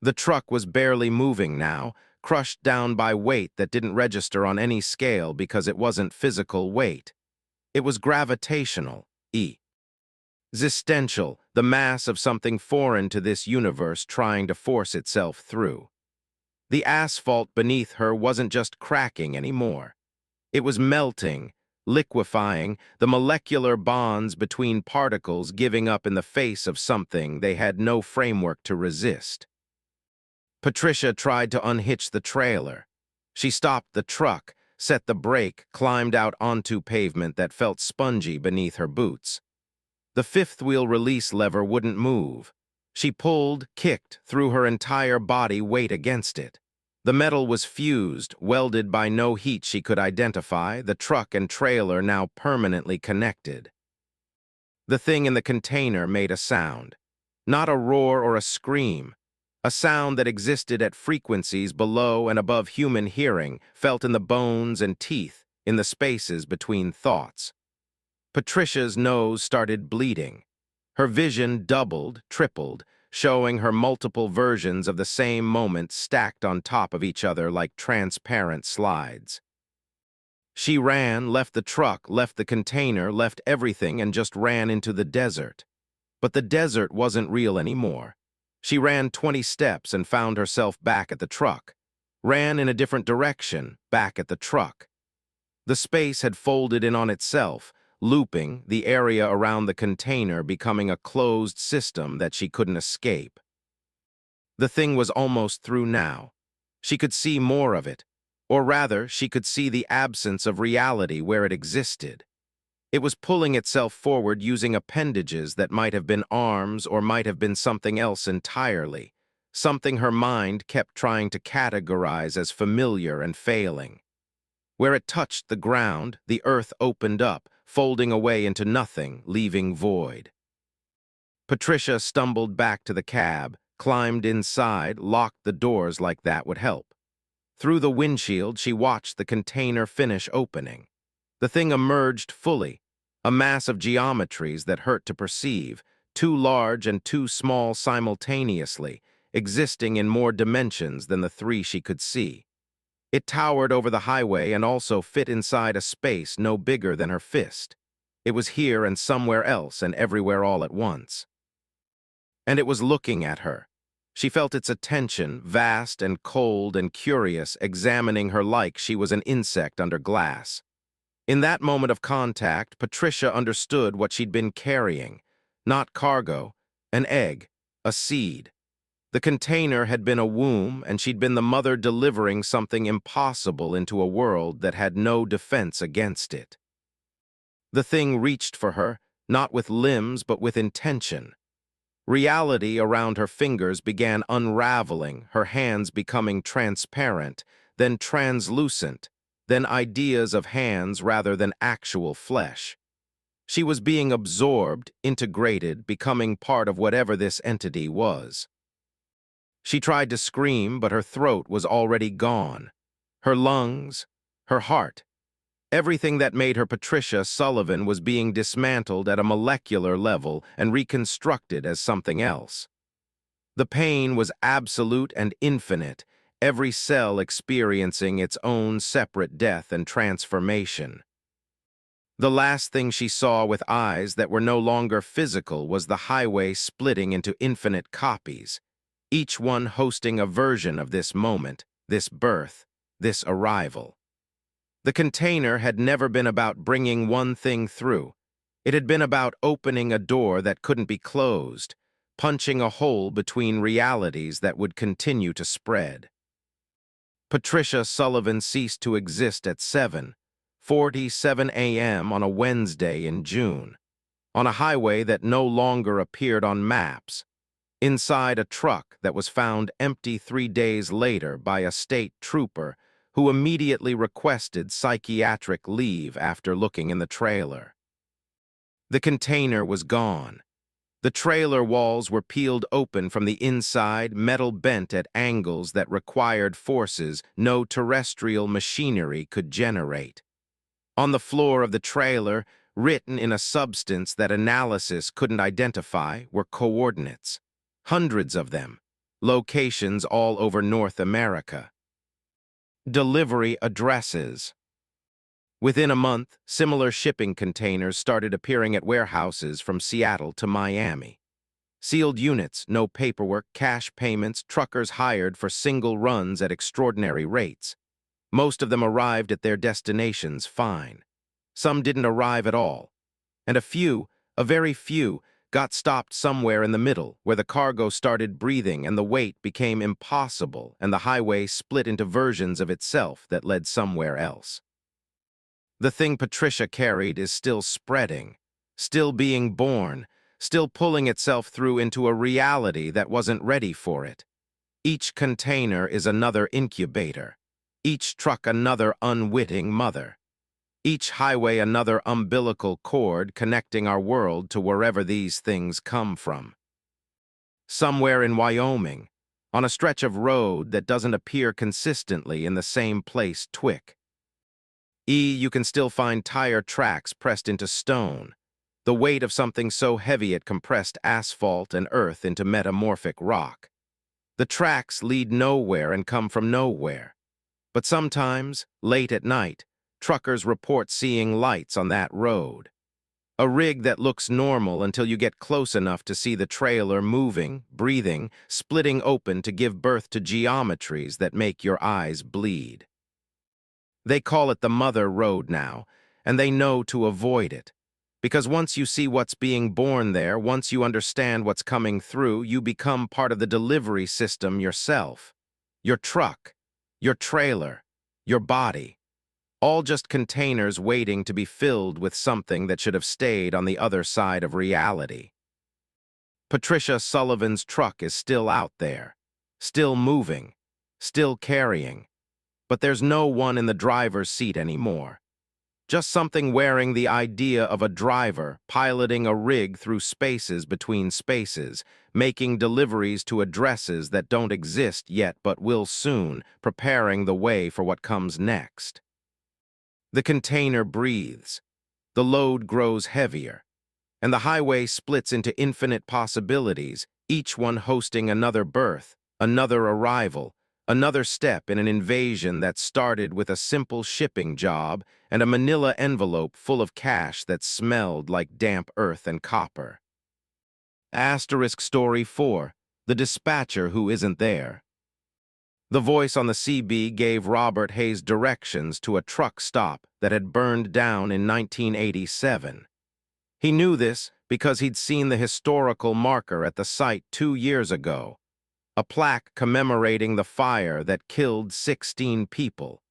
Speaker 1: The truck was barely moving now, crushed down by weight that didn't register on any scale because it wasn't physical weight. It was gravitational, existential, the mass of something foreign to this universe trying to force itself through. The asphalt beneath her wasn't just cracking anymore. It was melting, liquefying, the molecular bonds between particles giving up in the face of something they had no framework to resist. Patricia tried to unhitch the trailer. She stopped the truck, set the brake, climbed out onto pavement that felt spongy beneath her boots. The fifth-wheel release lever wouldn't move. She pulled, kicked, threw her entire body weight against it. The metal was fused, welded by no heat she could identify, the truck and trailer now permanently connected. The thing in the container made a sound. Not a roar or a scream. A sound that existed at frequencies below and above human hearing, felt in the bones and teeth, in the spaces between thoughts. Patricia's nose started bleeding. Her vision doubled, tripled, showing her multiple versions of the same moment stacked on top of each other like transparent slides. She ran, left the truck, left the container, left everything, and just ran into the desert. But the desert wasn't real anymore. She ran 20 steps and found herself back at the truck. Ran in a different direction, back at the truck. The space had folded in on itself, looping, the area around the container becoming a closed system that she couldn't escape. The thing was almost through now. She could see more of it, or rather, she could see the absence of reality where it existed. It was pulling itself forward using appendages that might have been arms or might have been something else entirely, something her mind kept trying to categorize as familiar and failing. Where it touched the ground, the earth opened up, folding away into nothing, leaving void. Patricia stumbled back to the cab, climbed inside, locked the doors like that would help. Through the windshield, she watched the container finish opening. The thing emerged fully, a mass of geometries that hurt to perceive, too large and too small simultaneously, existing in more dimensions than the three she could see. It towered over the highway and also fit inside a space no bigger than her fist. It was here and somewhere else and everywhere all at once. And it was looking at her. She felt its attention, vast and cold and curious, examining her like she was an insect under glass. In that moment of contact, Patricia understood what she'd been carrying. Not cargo, an egg, a seed. The container had been a womb, and she'd been the mother delivering something impossible into a world that had no defense against it. The thing reached for her, not with limbs but with intention. Reality around her fingers began unraveling, her hands becoming transparent, then translucent, then ideas of hands rather than actual flesh. She was being absorbed, integrated, becoming part of whatever this entity was. She tried to scream, but her throat was already gone. Her lungs, her heart, everything that made her Patricia Sullivan was being dismantled at a molecular level and reconstructed as something else. The pain was absolute and infinite, every cell experiencing its own separate death and transformation. The last thing she saw with eyes that were no longer physical was the highway splitting into infinite copies, each one hosting a version of this moment, this birth, this arrival. The container had never been about bringing one thing through. It had been about opening a door that couldn't be closed, punching a hole between realities that would continue to spread. Patricia Sullivan ceased to exist at 7:47 a.m. on a Wednesday in June, on a highway that no longer appeared on maps, inside a truck that was found empty 3 days later by a state trooper who immediately requested psychiatric leave after looking in the trailer. The container was gone. The trailer walls were peeled open from the inside, metal bent at angles that required forces no terrestrial machinery could generate. On the floor of the trailer, written in a substance that analysis couldn't identify, were coordinates. Hundreds of them. Locations all over North America. Delivery addresses. Within a month, similar shipping containers started appearing at warehouses from Seattle to Miami. Sealed units, no paperwork, cash payments, truckers hired for single runs at extraordinary rates. Most of them arrived at their destinations fine. Some didn't arrive at all. And a very few, got stopped somewhere in the middle where the cargo started breathing and the weight became impossible and the highway split into versions of itself that led somewhere else. The thing Patricia carried is still spreading, still being born, still pulling itself through into a reality that wasn't ready for it. Each container is another incubator, each truck another unwitting mother, each highway another umbilical cord connecting our world to wherever these things come from. Somewhere in Wyoming, on a stretch of road that doesn't appear consistently in the same place you can still find tire tracks pressed into stone, the weight of something so heavy it compressed asphalt and earth into metamorphic rock. The tracks lead nowhere and come from nowhere. But sometimes, late at night, truckers report seeing lights on that road. A rig that looks normal until you get close enough to see the trailer moving, breathing, splitting open to give birth to geometries that make your eyes bleed. They call it the Mother Road now, and they know to avoid it. Because once you see what's being born there, once you understand what's coming through, you become part of the delivery system yourself. Your truck, your trailer, your body. All just containers waiting to be filled with something that should have stayed on the other side of reality. Patricia Sullivan's truck is still out there, still moving, still carrying. But there's no one in the driver's seat anymore. Just something wearing the idea of a driver, piloting a rig through spaces between spaces, making deliveries to addresses that don't exist yet but will soon, preparing the way for what comes next. The container breathes. The load grows heavier. And the highway splits into infinite possibilities, each one hosting another birth, another arrival, another step in an invasion that started with a simple shipping job and a manila envelope full of cash that smelled like damp earth and copper. Asterisk Story 4, The Dispatcher Who Isn't There. The voice on the CB gave Robert Hayes directions to a truck stop that had burned down in 1987. He knew this because he'd seen the historical marker at the site 2 years ago, a plaque commemorating the fire that killed 16 people,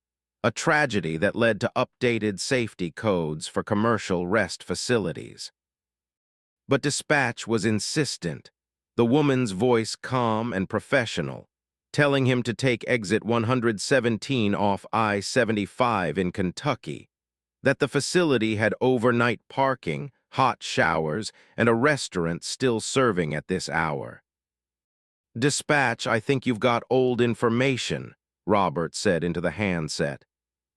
Speaker 1: a tragedy that led to updated safety codes for commercial rest facilities. But dispatch was insistent. the woman's voice calm and professional, telling him to take exit 117 off I-75 in Kentucky, that the facility had overnight parking, hot showers, and a restaurant still serving at this hour. "Dispatch, I think you've got old information," Robert said into the handset.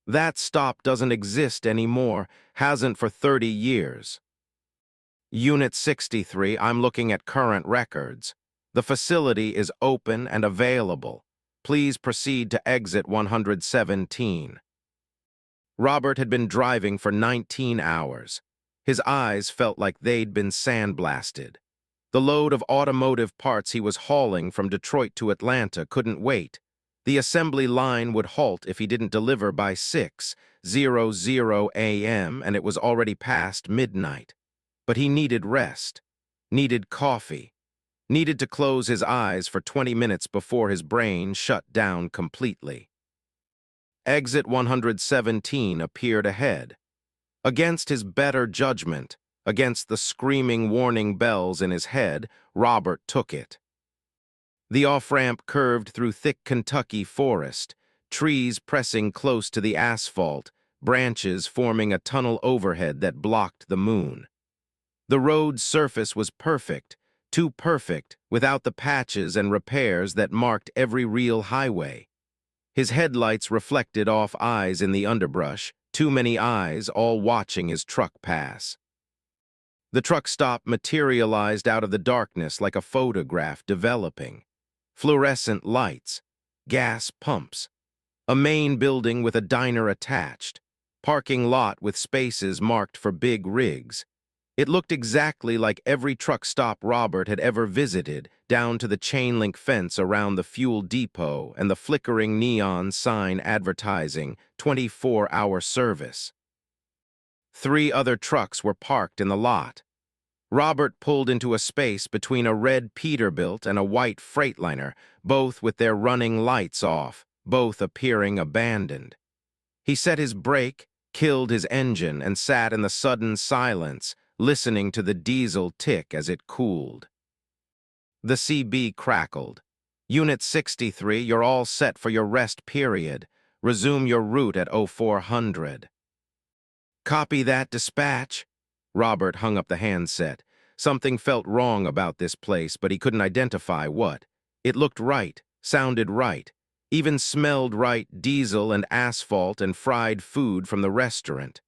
Speaker 1: "That stop doesn't exist anymore, hasn't for 30 years. Unit 63, I'm looking at current records. The facility is open and available. Please proceed to exit 117. Robert had been driving for 19 hours. His eyes felt like they'd been sandblasted. The load of automotive parts he was hauling from Detroit to Atlanta couldn't wait. The assembly line would halt if he didn't deliver by 6:00 a.m., and it was already past midnight. But he needed rest, needed coffee, needed to close his eyes for 20 minutes before his brain shut down completely. Exit 117 appeared ahead. Against his better judgment, against the screaming warning bells in his head, Robert took it. The off-ramp curved through thick Kentucky forest, trees pressing close to the asphalt, branches forming a tunnel overhead that blocked the moon. The road's surface was perfect, too perfect, without the patches and repairs that marked every real highway. His headlights reflected off eyes in the underbrush, too many eyes all watching his truck pass. The truck stop materialized out of the darkness like a photograph developing. Fluorescent lights, gas pumps, a main building with a diner attached, parking lot with spaces marked for big rigs. It looked exactly like every truck stop Robert had ever visited, down to the chain-link fence around the fuel depot and the flickering neon sign advertising 24-hour service. 3 other trucks were parked in the lot. Robert pulled into a space between a red Peterbilt and a white Freightliner, both with their running lights off, both appearing abandoned. He set his brake, killed his engine, and sat in the sudden silence, listening to the diesel tick as it cooled. The CB crackled. "Unit 63, you're all set for your rest period. Resume your route at 0400. "Copy that, dispatch." Robert hung up the handset. Something felt wrong about this place, but he couldn't identify what. It looked right, sounded right, even smelled right, diesel and asphalt and fried food from the restaurant.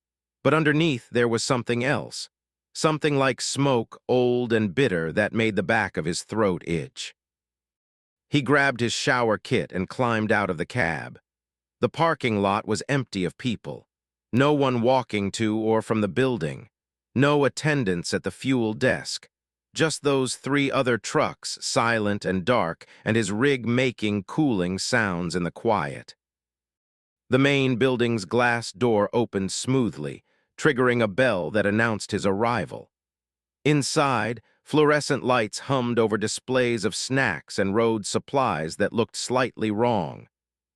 Speaker 1: But underneath there was something else. Something like smoke, old and bitter, that made the back of his throat itch. He grabbed his shower kit and climbed out of the cab. The parking lot was empty of people. No one walking to or from the building. No attendants at the fuel desk. Just those 3 other trucks, silent and dark, and his rig making cooling sounds in the quiet. The main building's glass door opened smoothly, triggering a bell that announced his arrival. Inside, fluorescent lights hummed over displays of snacks and road supplies that looked slightly wrong.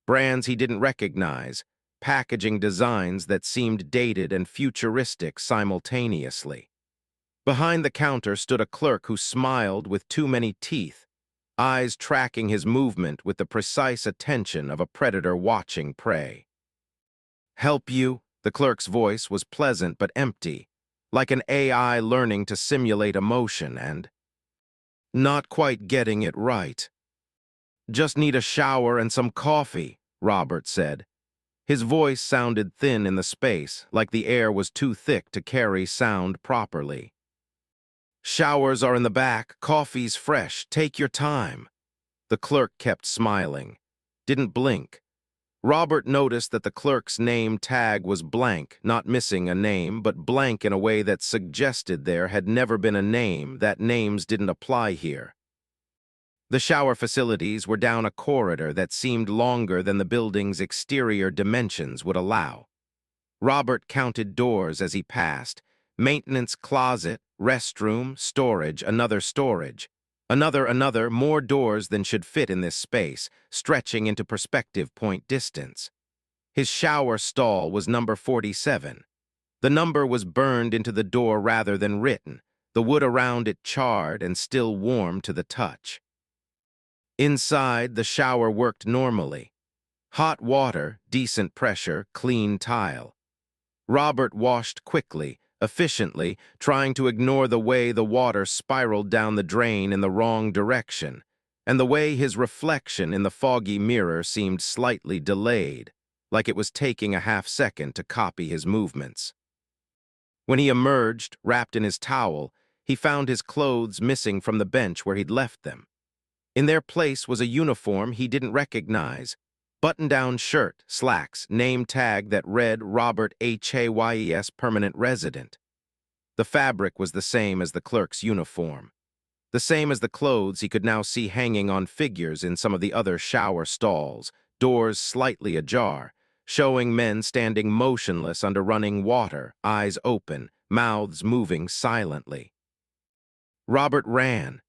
Speaker 1: Brands he didn't recognize, packaging designs that seemed dated and futuristic simultaneously. Behind the counter stood a clerk who smiled with too many teeth, eyes tracking his movement with the precise attention of a predator watching prey. "Help you?" The clerk's voice was pleasant but empty, like an AI learning to simulate emotion and not quite getting it right. "Just need a shower and some coffee," Robert said. His voice sounded thin in the space, like the air was too thick to carry sound properly. "Showers are in the back, coffee's fresh, take your time." The clerk kept smiling, didn't blink. Robert noticed that the clerk's name tag was blank, not missing a name, but blank in a way that suggested there had never been a name, that names didn't apply here. The shower facilities were down a corridor that seemed longer than the building's exterior dimensions would allow. Robert counted doors as he passed: maintenance closet, restroom, storage, another storage. Another, more doors than should fit in this space, stretching into perspective point distance. His shower stall was number 47. The number was burned into the door rather than written. the wood around it charred and still warm to the touch. Inside, the shower worked normally. Hot water, decent pressure, clean tile. Robert washed quickly, efficiently, trying to ignore the way the water spiraled down the drain in the wrong direction, and the way his reflection in the foggy mirror seemed slightly delayed, like it was taking a half-second to copy his movements. When he emerged, wrapped in his towel, he found his clothes missing from the bench where he'd left them. In their place was a uniform he didn't recognize, button-down shirt, slacks, name tag that read Robert Hayes, permanent resident. The fabric was the same as the clerk's uniform. The same as the clothes he could now see hanging on figures in some of the other shower stalls, doors slightly ajar, showing men standing motionless under running water, eyes open, mouths moving silently. Robert ran.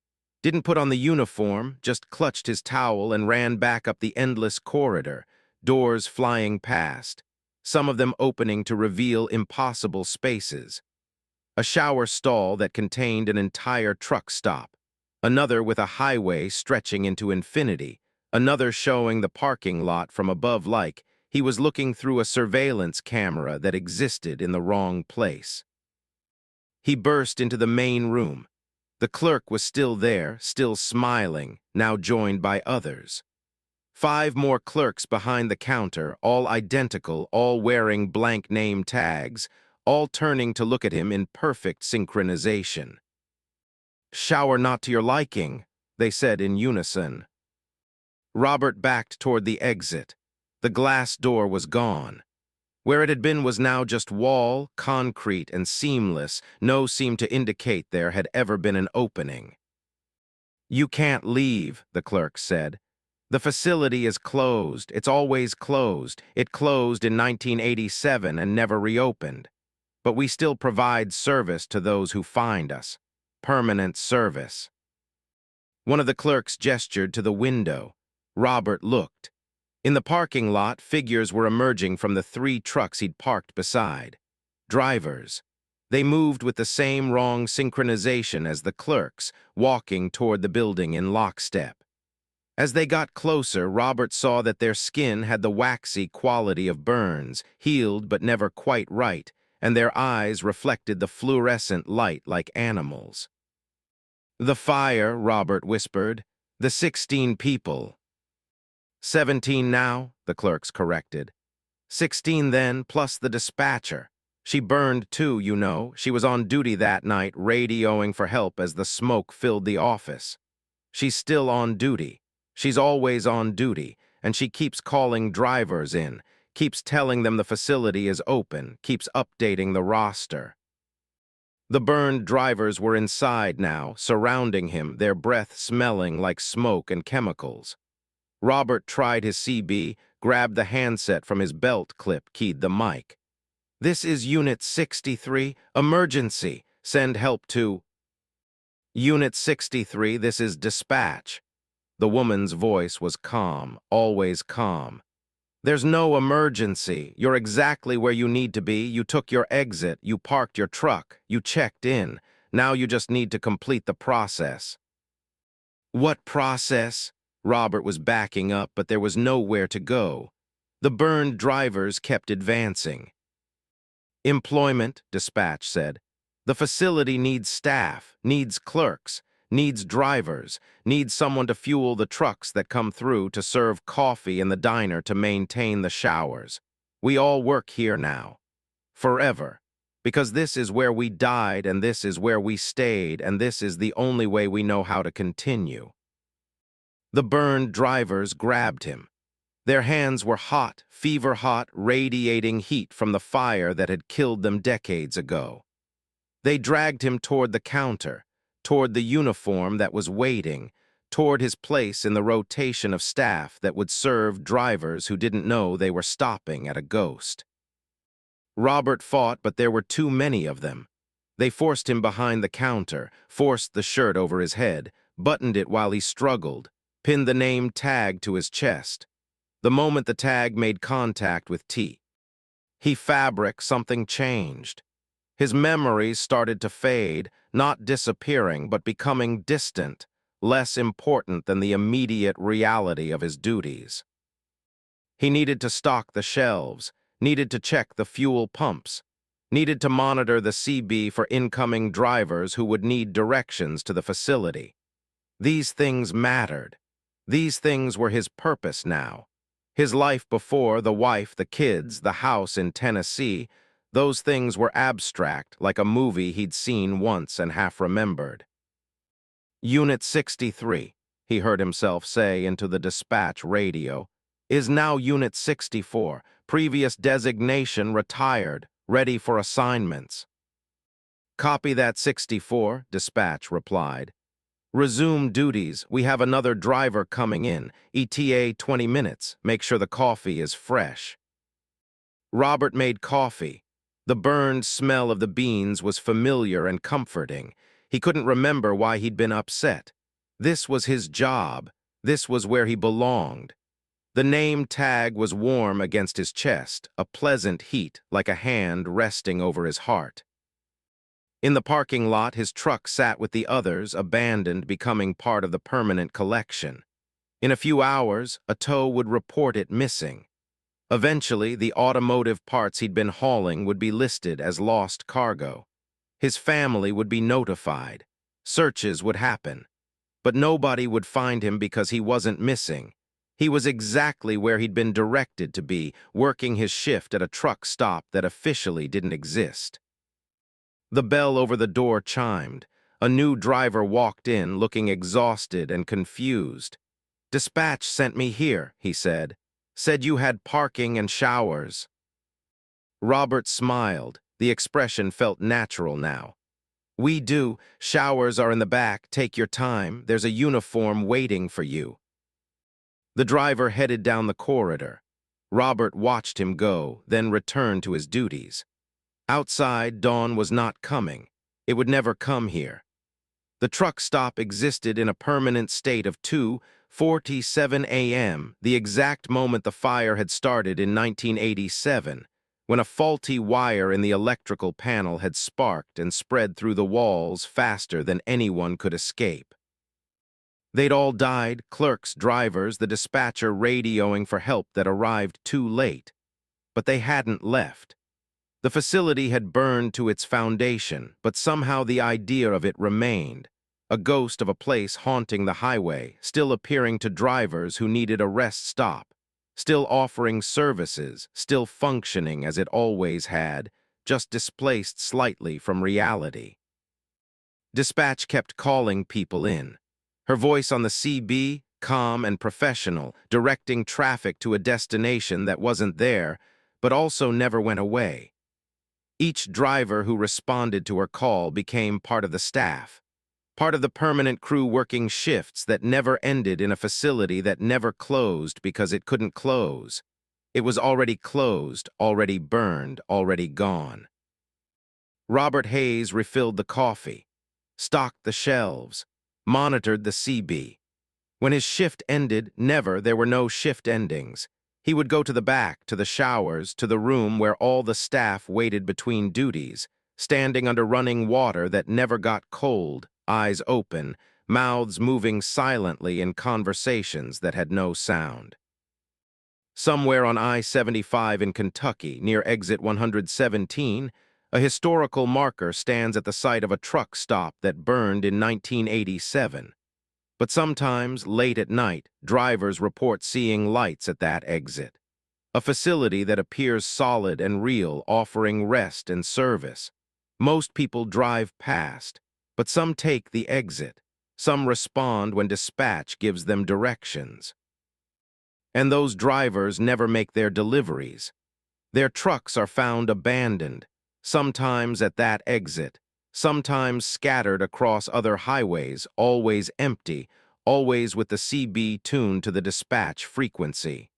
Speaker 1: Didn't put on the uniform, just clutched his towel and ran back up the endless corridor, doors flying past, some of them opening to reveal impossible spaces. A shower stall that contained an entire truck stop, another with a highway stretching into infinity, another showing the parking lot from above like he was looking through a surveillance camera that existed in the wrong place. He burst into the main room. The clerk was still there, still smiling, now joined by others. 5 more clerks behind the counter, all identical, all wearing blank name tags, all turning to look at him in perfect synchronization. "Shower not to your liking," they said in unison. Robert backed toward the exit. The glass door was gone. Where it had been was now just wall, concrete, and seamless. No seemed to indicate there had ever been an opening. "You can't leave," the clerk said. "The facility is closed. It's always closed. It closed in 1987 and never reopened. But we still provide service to those who find us. Permanent service." One of the clerks gestured to the window. Robert looked. In the parking lot, figures were emerging from the 3 trucks he'd parked beside. Drivers. They moved with the same wrong synchronization as the clerks, walking toward the building in lockstep. As they got closer, Robert saw that their skin had the waxy quality of burns, healed but never quite right, and their eyes reflected the fluorescent light like animals. "The fire," Robert whispered. "The 16 people." 17 now, the clerks corrected. 16 then, plus the dispatcher. She burned too, you know. She was on duty that night, radioing for help as the smoke filled the office. She's still on duty. She's always on duty, and she keeps calling drivers in, keeps telling them the facility is open, keeps updating the roster. The burned drivers were inside now, surrounding him, their breath smelling like smoke and chemicals. Robert tried his CB, grabbed the handset from his belt clip, keyed the mic. "This is Unit 63, emergency. Send help to..." "Unit 63, this is dispatch." The woman's voice was calm, always calm. "There's no emergency. You're exactly where you need to be. You took your exit. You parked your truck. You checked in. Now you just need to complete the process." "What process?" Robert was backing up, but there was nowhere to go. The burned drivers kept advancing. "Employment," dispatch said. "The facility needs staff, needs clerks, needs drivers, needs someone to fuel the trucks that come through, to serve coffee in the diner, to maintain the showers. We all work here now. Forever. Because this is where we died, and this is where we stayed, and this is the only way we know how to continue." The burned drivers grabbed him. Their hands were hot, fever-hot, radiating heat from the fire that had killed them decades ago. They dragged him toward the counter, toward the uniform that was waiting, toward his place in the rotation of staff that would serve drivers who didn't know they were stopping at a ghost. Robert fought, but there were too many of them. They forced him behind the counter, forced the shirt over his head, buttoned it while he struggled, pinned the name tag to his chest. The moment the tag made contact with T. He fabric, something changed. His memories started to fade, not disappearing, but becoming distant, less important than the immediate reality of his duties. He needed to stock the shelves, needed to check the fuel pumps, needed to monitor the CB for incoming drivers who would need directions to the facility. These things mattered. These things were his purpose now. His life before, the wife, the kids, the house in Tennessee, those things were abstract, like a movie he'd seen once and half remembered. Unit 63, he heard himself say into the dispatch radio, is now Unit 64, previous designation retired, ready for assignments. Copy that 64, dispatch replied. Resume duties. We have another driver coming in. ETA 20 minutes. Make sure the coffee is fresh. Robert made coffee. The burned smell of the beans was familiar and comforting. He couldn't remember why he'd been upset. This was his job. This was where he belonged. The name tag was warm against his chest, a pleasant heat like a hand resting over his heart. In the parking lot, his truck sat with the others, abandoned, becoming part of the permanent collection. In a few hours, a tow would report it missing. Eventually, the automotive parts he'd been hauling would be listed as lost cargo. His family would be notified. Searches would happen. But nobody would find him because he wasn't missing. He was exactly where he'd been directed to be, working his shift at a truck stop that officially didn't exist. The bell over the door chimed. A new driver walked in, looking exhausted and confused. "Dispatch sent me here," he said. "Said you had parking and showers." Robert smiled. The expression felt natural now. "We do. Showers are in the back. Take your time. There's a uniform waiting for you." The driver headed down the corridor. Robert watched him go, then returned to his duties. Outside, dawn was not coming. It would never come here. The truck stop existed in a permanent state of 2:47 a.m., the exact moment the fire had started in 1987, when a faulty wire in the electrical panel had sparked and spread through the walls faster than anyone could escape. They'd all died, clerks, drivers, the dispatcher radioing for help that arrived too late. But they hadn't left. The facility had burned to its foundation, but somehow the idea of it remained, a ghost of a place haunting the highway, still appearing to drivers who needed a rest stop, still offering services, still functioning as it always had, just displaced slightly from reality. Dispatch kept calling people in. Her voice on the CB, calm and professional, directing traffic to a destination that wasn't there, but also never went away. Each driver who responded to her call became part of the staff, part of the permanent crew working shifts that never ended in a facility that never closed because it couldn't close. It was already closed, already burned, already gone. Robert Hayes refilled the coffee, stocked the shelves, monitored the CB. When his shift ended, there were no shift endings. He would go to the back, to the showers, to the room where all the staff waited between duties, standing under running water that never got cold, eyes open, mouths moving silently in conversations that had no sound. Somewhere on I-75 in Kentucky, near exit 117, a historical marker stands at the site of a truck stop that burned in 1987. But sometimes, late at night, drivers report seeing lights at that exit. A facility that appears solid and real, offering rest and service. Most people drive past, but some take the exit. Some respond when dispatch gives them directions. And those drivers never make their deliveries. Their trucks are found abandoned, sometimes at that exit, sometimes scattered across other highways, always empty, always with the CB tuned to the dispatch frequency.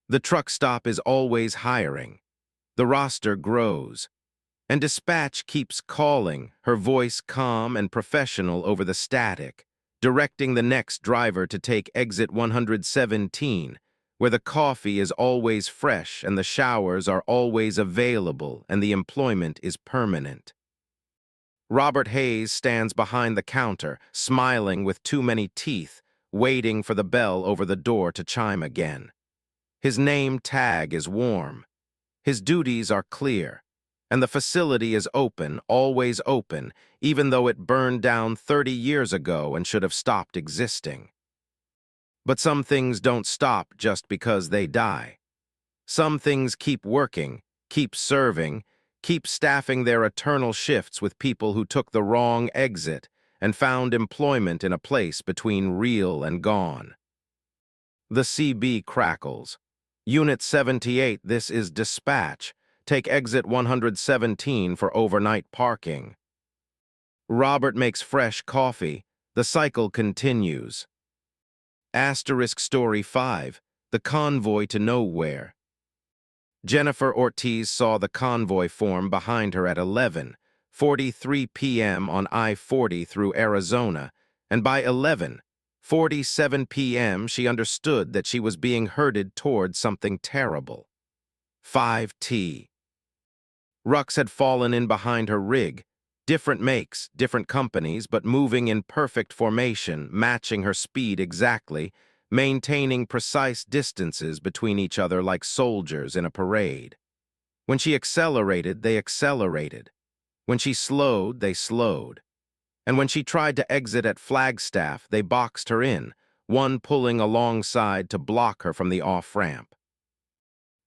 Speaker 1: The truck stop is always hiring. The roster grows. And dispatch keeps calling, her voice calm and professional over the static, directing the next driver to take exit 117, where the coffee is always fresh and the showers are always available and the employment is permanent. Robert Hayes stands behind the counter, smiling with too many teeth, waiting for the bell over the door to chime again. His name tag is warm. His duties are clear. And the facility is open, always open, even though it burned down 30 years ago and should have stopped existing. But some things don't stop just because they die. Some things keep working, keep serving, keep staffing their eternal shifts with people who took the wrong exit and found employment in a place between real and gone. The CB crackles. Unit 78, this is dispatch. Take exit 117 for overnight parking. Robert makes fresh coffee. The cycle continues. Asterisk Story 5, The Convoy to Nowhere. Jennifer Ortiz saw the convoy form behind her at 11:43 p.m. on I-40 through Arizona, and by 11:47 p.m. she understood that she was being herded toward something terrible. 5T. Rucks had fallen in behind her rig, different makes, different companies, but moving in perfect formation, matching her speed exactly, maintaining precise distances between each other like soldiers in a parade. When she accelerated, they accelerated. When she slowed, they slowed. And when she tried to exit at Flagstaff, they boxed her in, one pulling alongside to block her from the off-ramp.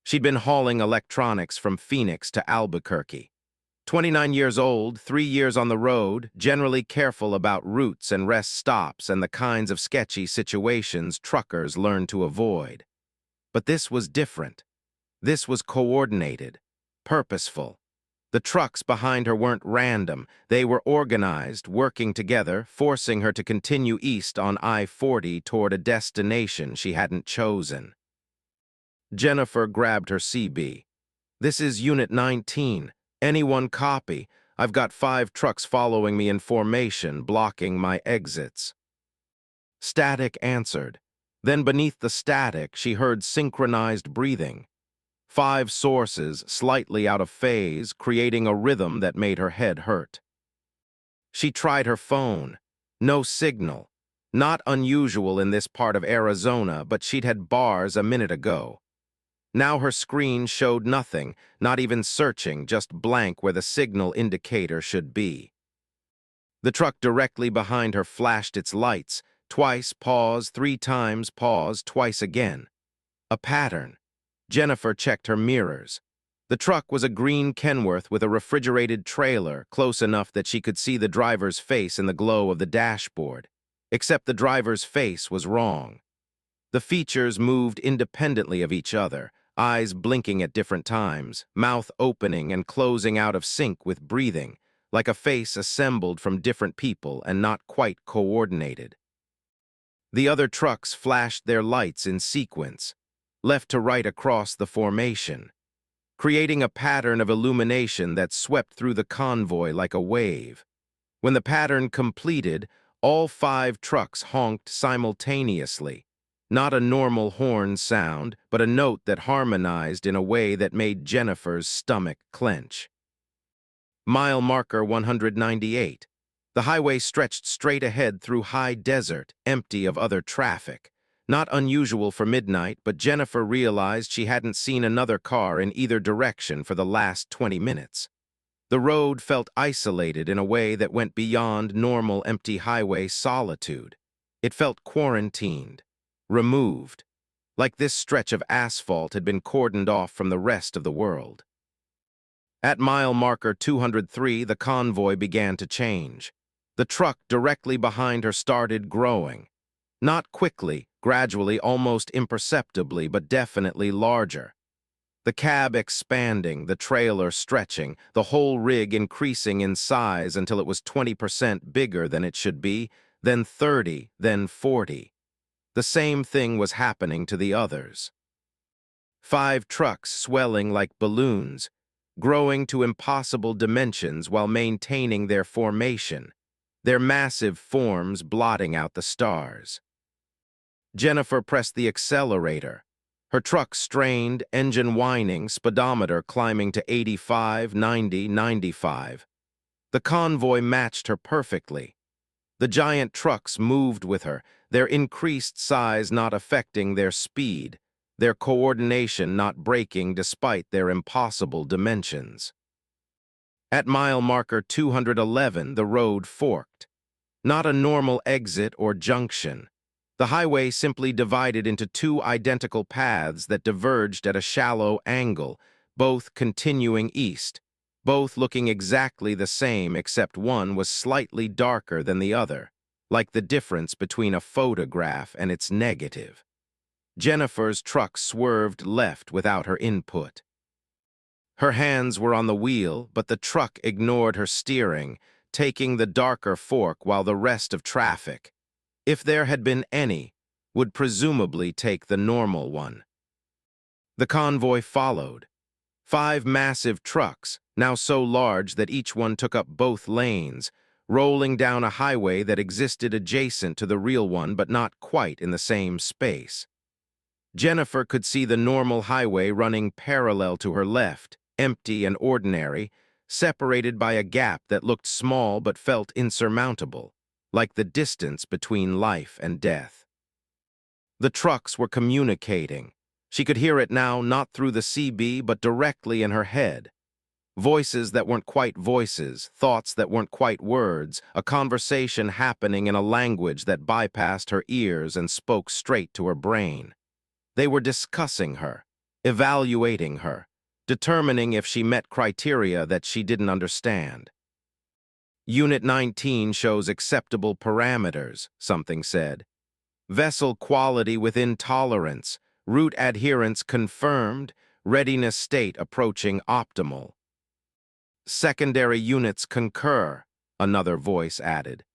Speaker 1: She'd been hauling electronics from Phoenix to Albuquerque. 29 years old, 3 years on the road, generally careful about routes and rest stops and the kinds of sketchy situations truckers learn to avoid. But this was different. This was coordinated, purposeful. The trucks behind her weren't random. They were organized, working together, forcing her to continue east on I-40 toward a destination she hadn't chosen. Jennifer grabbed her CB. This is Unit 19. Anyone copy? I've got 5 trucks following me in formation, blocking my exits. Static answered. Then beneath the static, she heard synchronized breathing. 5 sources, slightly out of phase, creating a rhythm that made her head hurt. She tried her phone. No signal. Not unusual in this part of Arizona, but she'd had bars a minute ago. Now her screen showed nothing, not even searching, just blank where the signal indicator should be. The truck directly behind her flashed its lights, twice, pause, 3 times, pause, twice again. A pattern. Jennifer checked her mirrors. The truck was a green Kenworth with a refrigerated trailer, close enough that she could see the driver's face in the glow of the dashboard. Except the driver's face was wrong. The features moved independently of each other, eyes blinking at different times, mouth opening and closing out of sync with breathing, like a face assembled from different people and not quite coordinated. The other trucks flashed their lights in sequence, left to right across the formation, creating a pattern of illumination that swept through the convoy like a wave. When the pattern completed, all 5 trucks honked simultaneously. Not a normal horn sound, but a note that harmonized in a way that made Jennifer's stomach clench. Mile marker 198. The highway stretched straight ahead through high desert, empty of other traffic. Not unusual for midnight, but Jennifer realized she hadn't seen another car in either direction for the last 20 minutes. The road felt isolated in a way that went beyond normal empty highway solitude. It felt quarantined, removed, like this stretch of asphalt had been cordoned off from the rest of the world. At mile marker 203, the convoy began to change. The truck directly behind her started growing. Not quickly, gradually, almost imperceptibly, but definitely larger. The cab expanding, the trailer stretching, the whole rig increasing in size until it was 20% bigger than it should be, then 30, then 40. The same thing was happening to the others. 5 trucks swelling like balloons, growing to impossible dimensions while maintaining their formation, their massive forms blotting out the stars. Jennifer pressed the accelerator. Her truck strained, engine whining, speedometer climbing to 85, 90, 95. The convoy matched her perfectly. The giant trucks moved with her, their increased size not affecting their speed, their coordination not breaking despite their impossible dimensions. At mile marker 211, the road forked. Not a normal exit or junction. The highway simply divided into two identical paths that diverged at a shallow angle, both continuing east, both looking exactly the same except one was slightly darker than the other, like the difference between a photograph and its negative. Jennifer's truck swerved left without her input. Her hands were on the wheel, but the truck ignored her steering, taking the darker fork while the rest of traffic, if there had been any, would presumably take the normal one. The convoy followed. 5 massive trucks, now so large that each one took up both lanes, rolling down a highway that existed adjacent to the real one but not quite in the same space. Jennifer could see the normal highway running parallel to her left, empty and ordinary, separated by a gap that looked small but felt insurmountable, like the distance between life and death. The trucks were communicating. She could hear it now not through the CB but directly in her head. Voices that weren't quite voices, thoughts that weren't quite words, a conversation happening in a language that bypassed her ears and spoke straight to her brain. They were discussing her, evaluating her, determining if she met criteria that she didn't understand. Unit 19 shows acceptable parameters, something said. Vessel quality within tolerance, route adherence confirmed, readiness state approaching optimal. Secondary units concur, another voice added.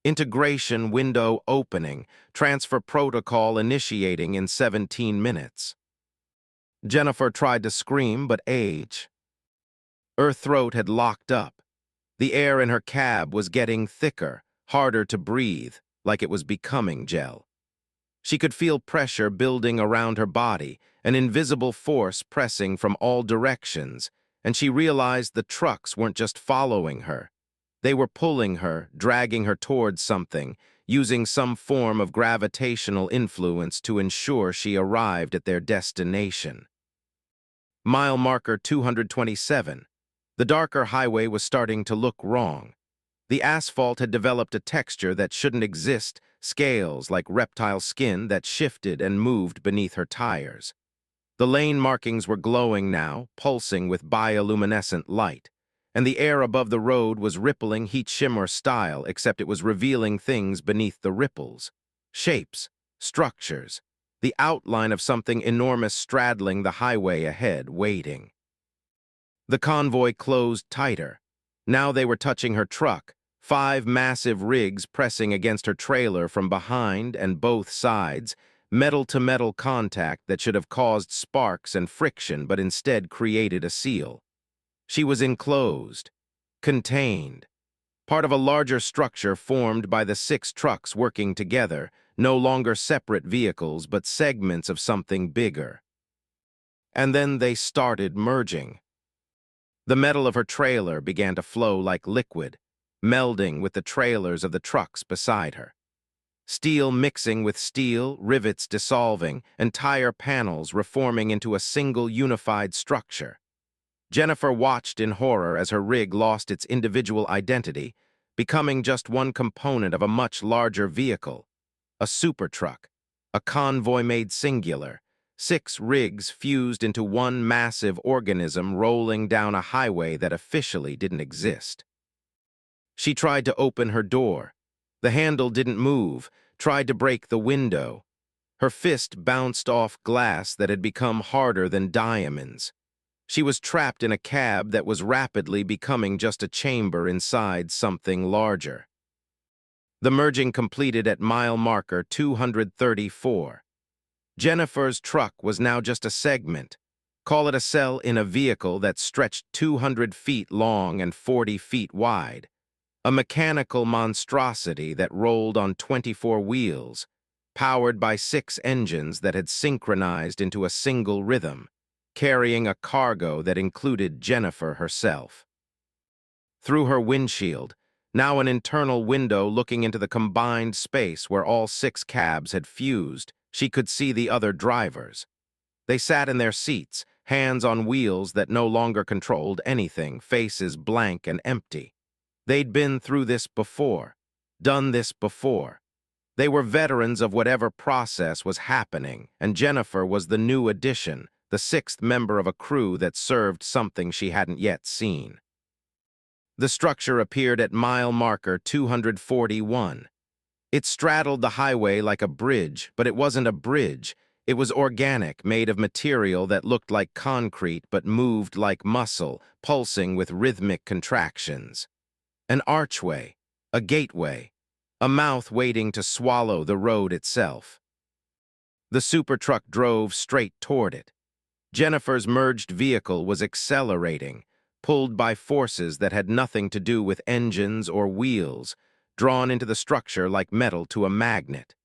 Speaker 1: Integration window opening, transfer protocol initiating in 17 minutes. Jennifer tried to scream, but her throat had locked up. The air in her cab was getting thicker, harder to breathe, like it was becoming gel. She could feel pressure building around her body, an invisible force pressing from all directions, and she realized the trucks weren't just following her. They were pulling her, dragging her towards something, using some form of gravitational influence to ensure she arrived at their destination. Mile marker 227. The darker highway was starting to look wrong. The asphalt had developed a texture that shouldn't exist, scales like reptile skin that shifted and moved beneath her tires. The lane markings were glowing now, pulsing with bioluminescent light, and the air above the road was rippling heat shimmer style, except it was revealing things beneath the ripples. Shapes, structures, the outline of something enormous straddling the highway ahead, waiting. The convoy closed tighter. Now they were touching her truck, 5 massive rigs pressing against her trailer from behind and both sides, metal-to-metal contact that should have caused sparks and friction but instead created a seal. She was enclosed, contained, part of a larger structure formed by the 6 trucks working together, no longer separate vehicles but segments of something bigger. And then they started merging. The metal of her trailer began to flow like liquid, melding with the trailers of the trucks beside her. Steel mixing with steel, rivets dissolving, entire panels reforming into a single unified structure. Jennifer watched in horror as her rig lost its individual identity, becoming just one component of a much larger vehicle, a super truck, a convoy made singular, 6 rigs fused into one massive organism rolling down a highway that officially didn't exist. She tried to open her door. The handle didn't move, tried to break the window. Her fist bounced off glass that had become harder than diamonds. She was trapped in a cab that was rapidly becoming just a chamber inside something larger. The merging completed at mile marker 234. Jennifer's truck was now just a segment. Call it a cell in a vehicle that stretched 200 feet long and 40 feet wide. A mechanical monstrosity that rolled on 24 wheels, powered by 6 engines that had synchronized into a single rhythm, carrying a cargo that included Jennifer herself. Through her windshield, now an internal window looking into the combined space where all 6 cabs had fused, she could see the other drivers. They sat in their seats, hands on wheels that no longer controlled anything, faces blank and empty. They'd been through this before, done this before. They were veterans of whatever process was happening, and Jennifer was the new addition, the 6th member of a crew that served something she hadn't yet seen. The structure appeared at mile marker 241. It straddled the highway like a bridge, but it wasn't a bridge. It was organic, made of material that looked like concrete but moved like muscle, pulsing with rhythmic contractions. An archway, a gateway, a mouth waiting to swallow the road itself. The supertruck drove straight toward it. Jennifer's merged vehicle was accelerating, pulled by forces that had nothing to do with engines or wheels, drawn into the structure like metal to a magnet.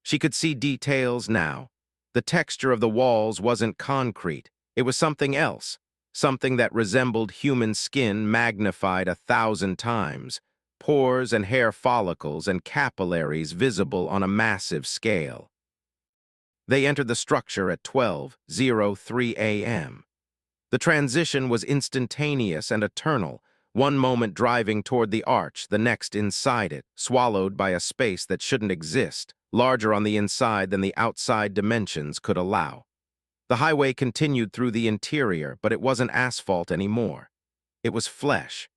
Speaker 1: She could see details now. The texture of the walls wasn't concrete. It was something else, something that resembled human skin magnified 1,000 times, pores and hair follicles and capillaries visible on a massive scale. They entered the structure at 12:03 a.m. The transition was instantaneous and eternal, one moment driving toward the arch, the next inside it, swallowed by a space that shouldn't exist, larger on the inside than the outside dimensions could allow. The highway continued through the interior, but it wasn't asphalt anymore. It was flesh,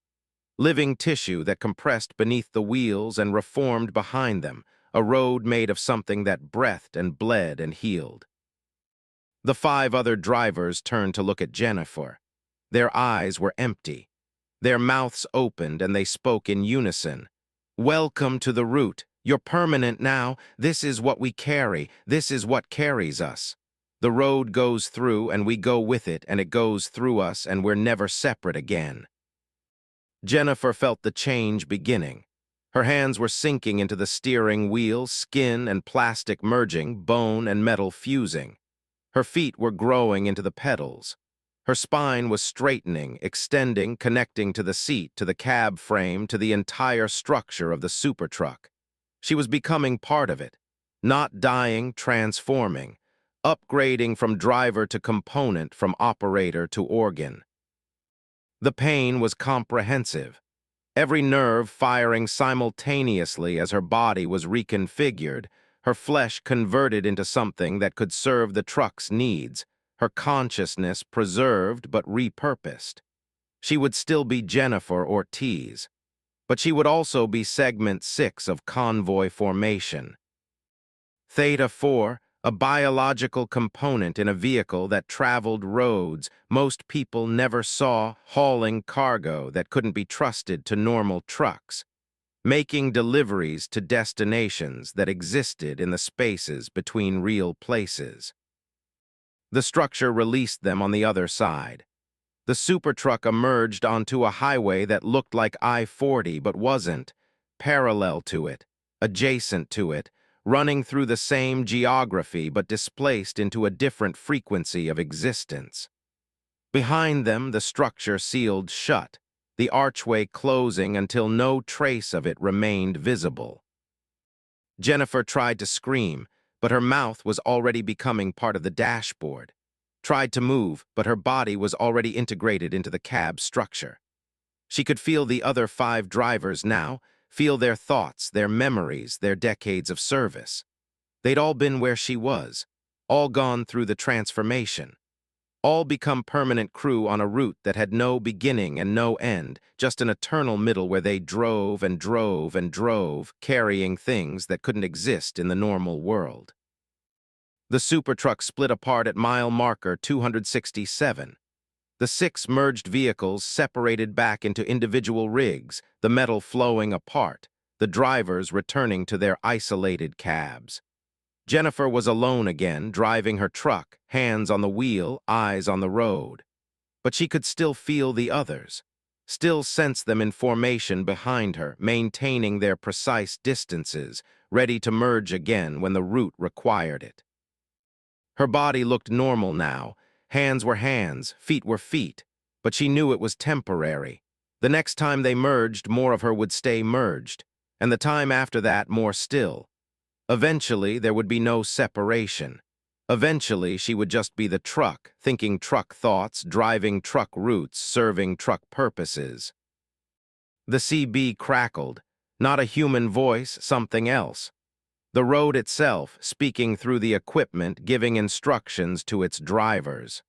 Speaker 1: living tissue that compressed beneath the wheels and reformed behind them, a road made of something that breathed and bled and healed. The 5 other drivers turned to look at Jennifer. Their eyes were empty. Their mouths opened and they spoke in unison. "Welcome to the route. You're permanent now. This is what we carry. This is what carries us. The road goes through and we go with it, and it goes through us and we're never separate again." Jennifer felt the change beginning. Her hands were sinking into the steering wheel, skin and plastic merging, bone and metal fusing. Her feet were growing into the pedals. Her spine was straightening, extending, connecting to the seat, to the cab frame, to the entire structure of the supertruck. She was becoming part of it, not dying, transforming, upgrading from driver to component, from operator to organ. The pain was comprehensive, every nerve firing simultaneously as her body was reconfigured, her flesh converted into something that could serve the truck's needs, her consciousness preserved but repurposed. She would still be Jennifer Ortiz, but she would also be Segment 6 of Convoy Formation. Theta 4, a biological component in a vehicle that traveled roads most people never saw, hauling cargo that couldn't be trusted to normal trucks, making deliveries to destinations that existed in the spaces between real places. The structure released them on the other side. The supertruck emerged onto a highway that looked like I-40 but wasn't, parallel to it, adjacent to it, running through the same geography but displaced into a different frequency of existence. Behind them, the structure sealed shut, the archway closing until no trace of it remained visible. Jennifer tried to scream, but her mouth was already becoming part of the dashboard. Tried to move, but her body was already integrated into the cab structure. She could feel the other 5 drivers now, feel their thoughts, their memories, their decades of service. They'd all been where she was, all gone through the transformation, all become permanent crew on a route that had no beginning and no end, just an eternal middle where they drove and drove and drove, carrying things that couldn't exist in the normal world. The supertruck split apart at mile marker 267. The 6 merged vehicles separated back into individual rigs, the metal flowing apart, the drivers returning to their isolated cabs. Jennifer was alone again, driving her truck, hands on the wheel, eyes on the road. But she could still feel the others, still sense them in formation behind her, maintaining their precise distances, ready to merge again when the route required it. Her body looked normal now. Hands were hands, feet were feet, but she knew it was temporary. The next time they merged, more of her would stay merged, and the time after that, more still. Eventually, there would be no separation. Eventually, she would just be the truck, thinking truck thoughts, driving truck routes, serving truck purposes. The CB crackled. Not a human voice, something else. The road itself, speaking through the equipment, giving instructions to its drivers.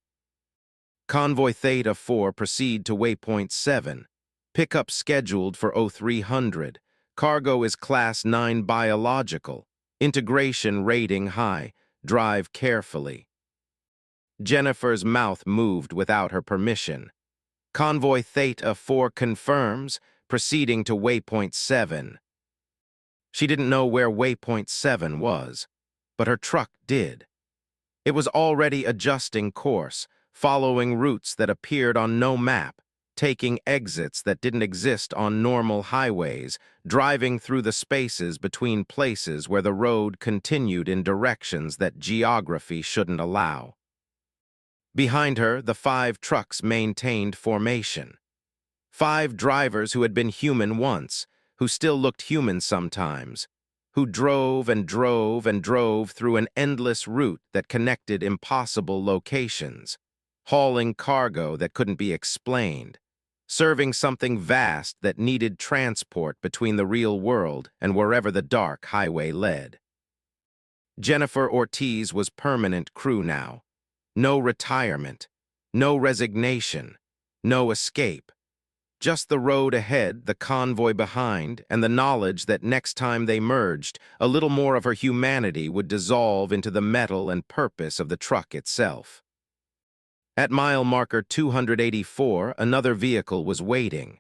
Speaker 1: Convoy Theta 4 proceed to waypoint 7. Pickup scheduled for 0300. Cargo is Class 9 biological. Integration rating high. Drive carefully. Jennifer's mouth moved without her permission. Convoy Theta 4 confirms, proceeding to waypoint 7. She didn't know where waypoint 7 was, but her truck did. It was already adjusting course, following routes that appeared on no map, taking exits that didn't exist on normal highways, driving through the spaces between places where the road continued in directions that geography shouldn't allow. Behind her, the 5 trucks maintained formation. 5 drivers who had been human once, who still looked human sometimes, who drove and drove and drove through an endless route that connected impossible locations, hauling cargo that couldn't be explained, serving something vast that needed transport between the real world and wherever the dark highway led. Jennifer Ortiz was permanent crew now. No retirement, no resignation, no escape. Just the road ahead, the convoy behind, and the knowledge that next time they merged, a little more of her humanity would dissolve into the metal and purpose of the truck itself. At mile marker 284, another vehicle was waiting.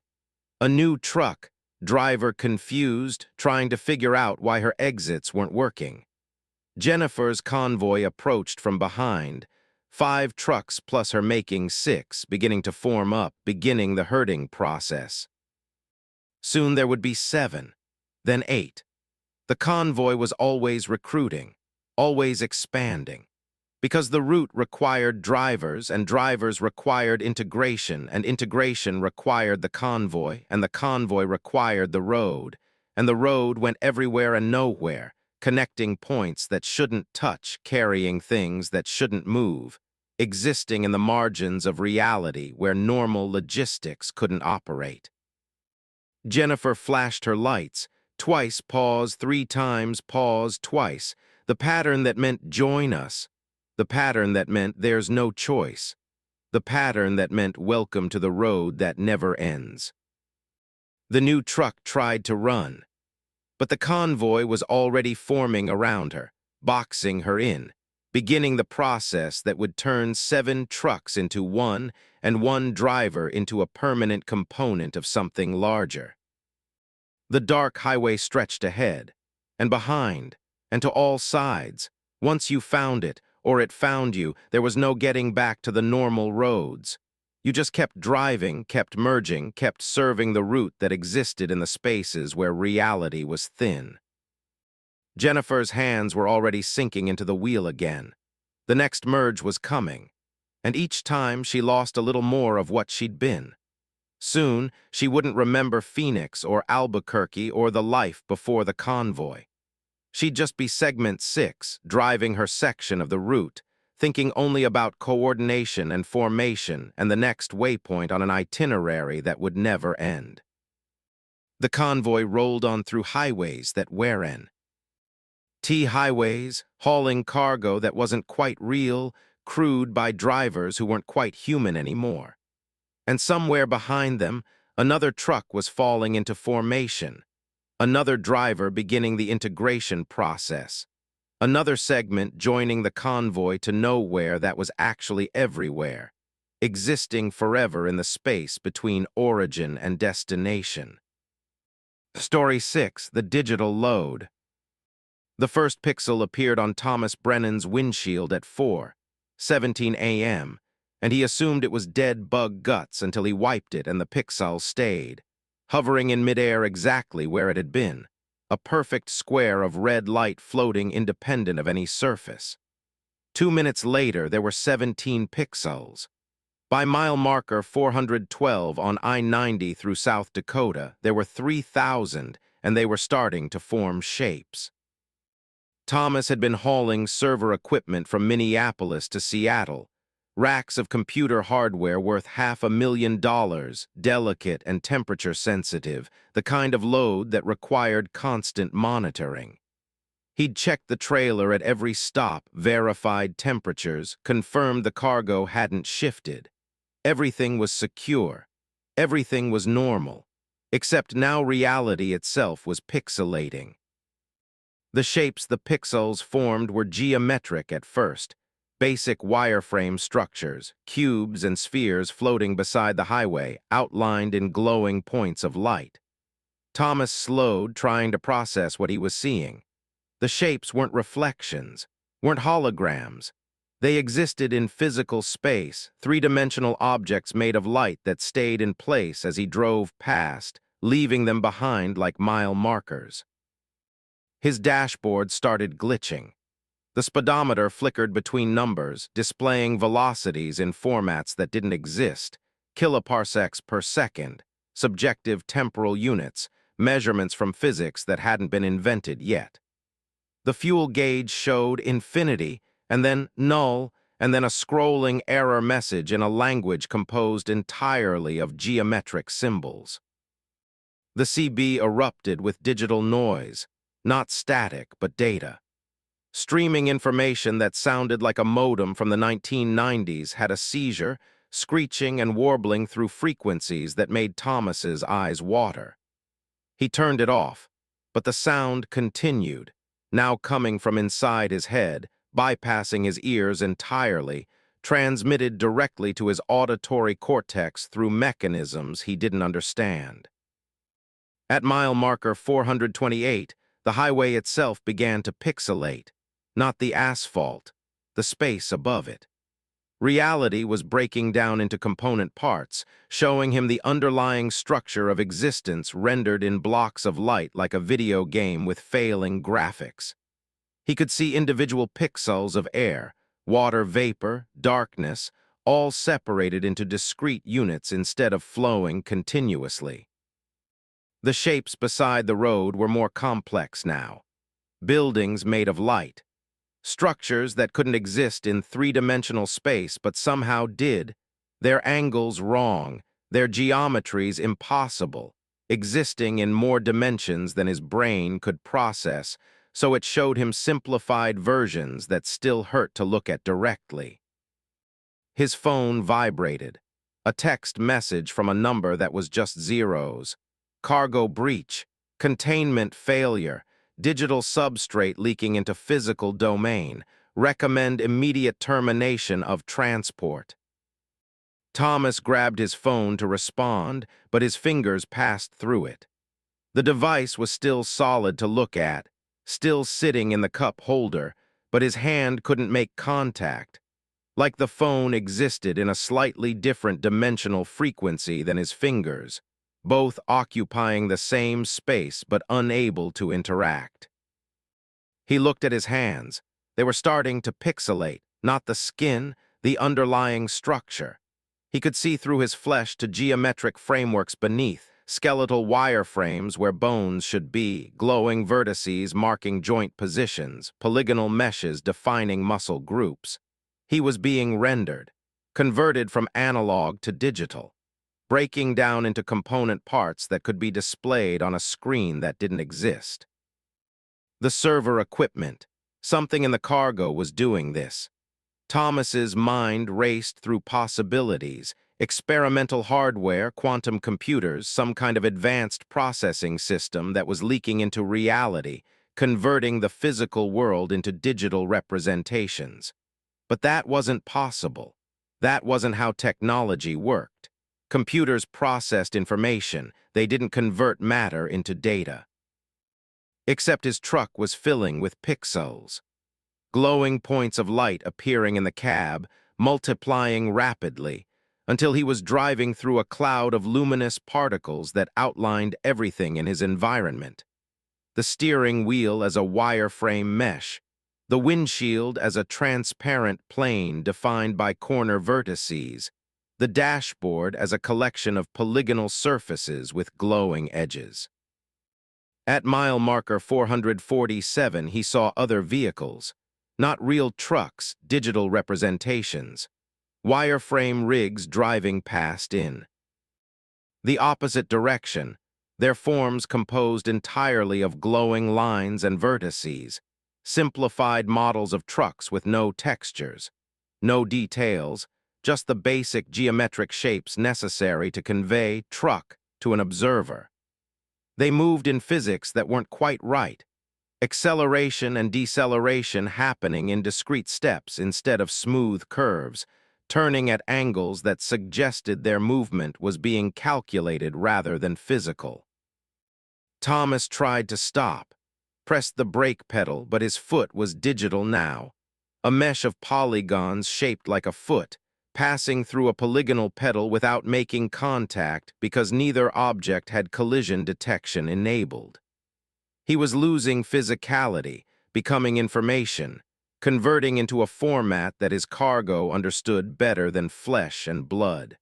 Speaker 1: A new truck, driver confused, trying to figure out why her exits weren't working. Jennifer's convoy approached from behind, 5 trucks plus her making 6, beginning to form up, beginning the herding process. Soon there would be 7, then 8. The convoy was always recruiting, always expanding, because the route required drivers, and drivers required integration, and integration required the convoy, and the convoy required the road, and the road went everywhere and nowhere, connecting points that shouldn't touch, carrying things that shouldn't move, existing in the margins of reality where normal logistics couldn't operate. Jennifer flashed her lights, twice pause, 3 times pause, twice, the pattern that meant join us, the pattern that meant there's no choice, the pattern that meant welcome to the road that never ends. The new truck tried to run, but the convoy was already forming around her, boxing her in, beginning the process that would turn 7 trucks into 1 and 1 driver into a permanent component of something larger. The dark highway stretched ahead, and behind, and to all sides. Once you found it, or it found you, there was no getting back to the normal roads. You just kept driving, kept merging, kept serving the route that existed in the spaces where reality was thin. Jennifer's hands were already sinking into the wheel again. The next merge was coming, and each time she lost a little more of what she'd been. Soon, she wouldn't remember Phoenix or Albuquerque or the life before the convoy. She'd just be segment 6, driving her section of the route, thinking only about coordination and formation and the next waypoint on an itinerary that would never end. The convoy rolled on through highways that wherein. T-highways, hauling cargo that wasn't quite real, crewed by drivers who weren't quite human anymore. And somewhere behind them, another truck was falling into formation. Another driver beginning the integration process. Another segment joining the convoy to nowhere that was actually everywhere, existing forever in the space between origin and destination. Story 6, The Digital Load. The first pixel appeared on Thomas Brennan's windshield at 4:17 a.m., and he assumed it was dead bug guts until he wiped it and the pixel stayed, hovering in midair exactly where it had been. a perfect square of red light floating independent of any surface. 2 minutes later, there were 17 pixels. By mile marker 412 on I-90 through South Dakota, there were 3,000, and they were starting to form shapes. Thomas had been hauling server equipment from Minneapolis to Seattle, racks of computer hardware worth $500,000, delicate and temperature-sensitive, the kind of load that required constant monitoring. He'd checked the trailer at every stop, verified temperatures, confirmed the cargo hadn't shifted. Everything was secure. Everything was normal. Except now reality itself was pixelating. The shapes the pixels formed were geometric at first, basic wireframe structures, cubes and spheres floating beside the highway, outlined in glowing points of light. Thomas slowed, trying to process what he was seeing. The shapes weren't reflections, weren't holograms. They existed in physical space, three-dimensional objects made of light that stayed in place as he drove past, leaving them behind like mile markers. His dashboard started glitching. The speedometer flickered between numbers, displaying velocities in formats that didn't exist, kiloparsecs per second, subjective temporal units, measurements from physics that hadn't been invented yet. The fuel gauge showed infinity, and then null, and then a scrolling error message in a language composed entirely of geometric symbols. The CB erupted with digital noise, not static, but data. Streaming information that sounded like a modem from the 1990s had a seizure, screeching and warbling through frequencies that made Thomas's eyes water. He turned it off, but the sound continued, now coming from inside his head, bypassing his ears entirely, transmitted directly to his auditory cortex through mechanisms he didn't understand. At mile marker 428, the highway itself began to pixelate, not the asphalt, the space above it. Reality was breaking down into component parts, showing him the underlying structure of existence rendered in blocks of light like a video game with failing graphics. He could see individual pixels of air, water vapor, darkness, all separated into discrete units instead of flowing continuously. The shapes beside the road were more complex now. Buildings made of light. Structures that couldn't exist in three-dimensional space but somehow did. Their angles wrong, their geometries impossible, existing in more dimensions than his brain could process, so it showed him simplified versions that still hurt to look at directly. His phone vibrated. A text message from a number that was just zeros. Cargo breach, containment failure, digital substrate leaking into physical domain, recommend immediate termination of transport. Thomas grabbed his phone to respond, but his fingers passed through it. The device was still solid to look at, still sitting in the cup holder, but his hand couldn't make contact, like the phone existed in a slightly different dimensional frequency than his fingers, both occupying the same space but unable to interact. He looked at his hands. They were starting to pixelate, not the skin, the underlying structure. He could see through his flesh to geometric frameworks beneath, skeletal wireframes where bones should be, glowing vertices marking joint positions, polygonal meshes defining muscle groups. He was being rendered, converted from analog to digital, breaking down into component parts that could be displayed on a screen that didn't exist. The server equipment, something in the cargo was doing this. Thomas's mind raced through possibilities, experimental hardware, quantum computers, some kind of advanced processing system that was leaking into reality, converting the physical world into digital representations. But that wasn't possible. That wasn't how technology worked. Computers processed information, they didn't convert matter into data. Except his truck was filling with pixels. Glowing points of light appearing in the cab, multiplying rapidly, until he was driving through a cloud of luminous particles that outlined everything in his environment. the steering wheel as a wireframe mesh, the windshield as a transparent plane defined by corner vertices, the dashboard as a collection of polygonal surfaces with glowing edges. At mile marker 447, he saw other vehicles, not real trucks, digital representations, wireframe rigs driving past in the opposite direction, their forms composed entirely of glowing lines and vertices, simplified models of trucks with no textures, no details, just the basic geometric shapes necessary to convey truck to an observer. They moved in physics that weren't quite right, acceleration and deceleration happening in discrete steps instead of smooth curves, turning at angles that suggested their movement was being calculated rather than physical. Thomas tried to stop, pressed the brake pedal, but his foot was digital now, a mesh of polygons shaped like a foot, passing through a polygonal pedal without making contact because neither object had collision detection enabled. He was losing physicality, becoming information, converting into a format that his cargo understood better than flesh and blood.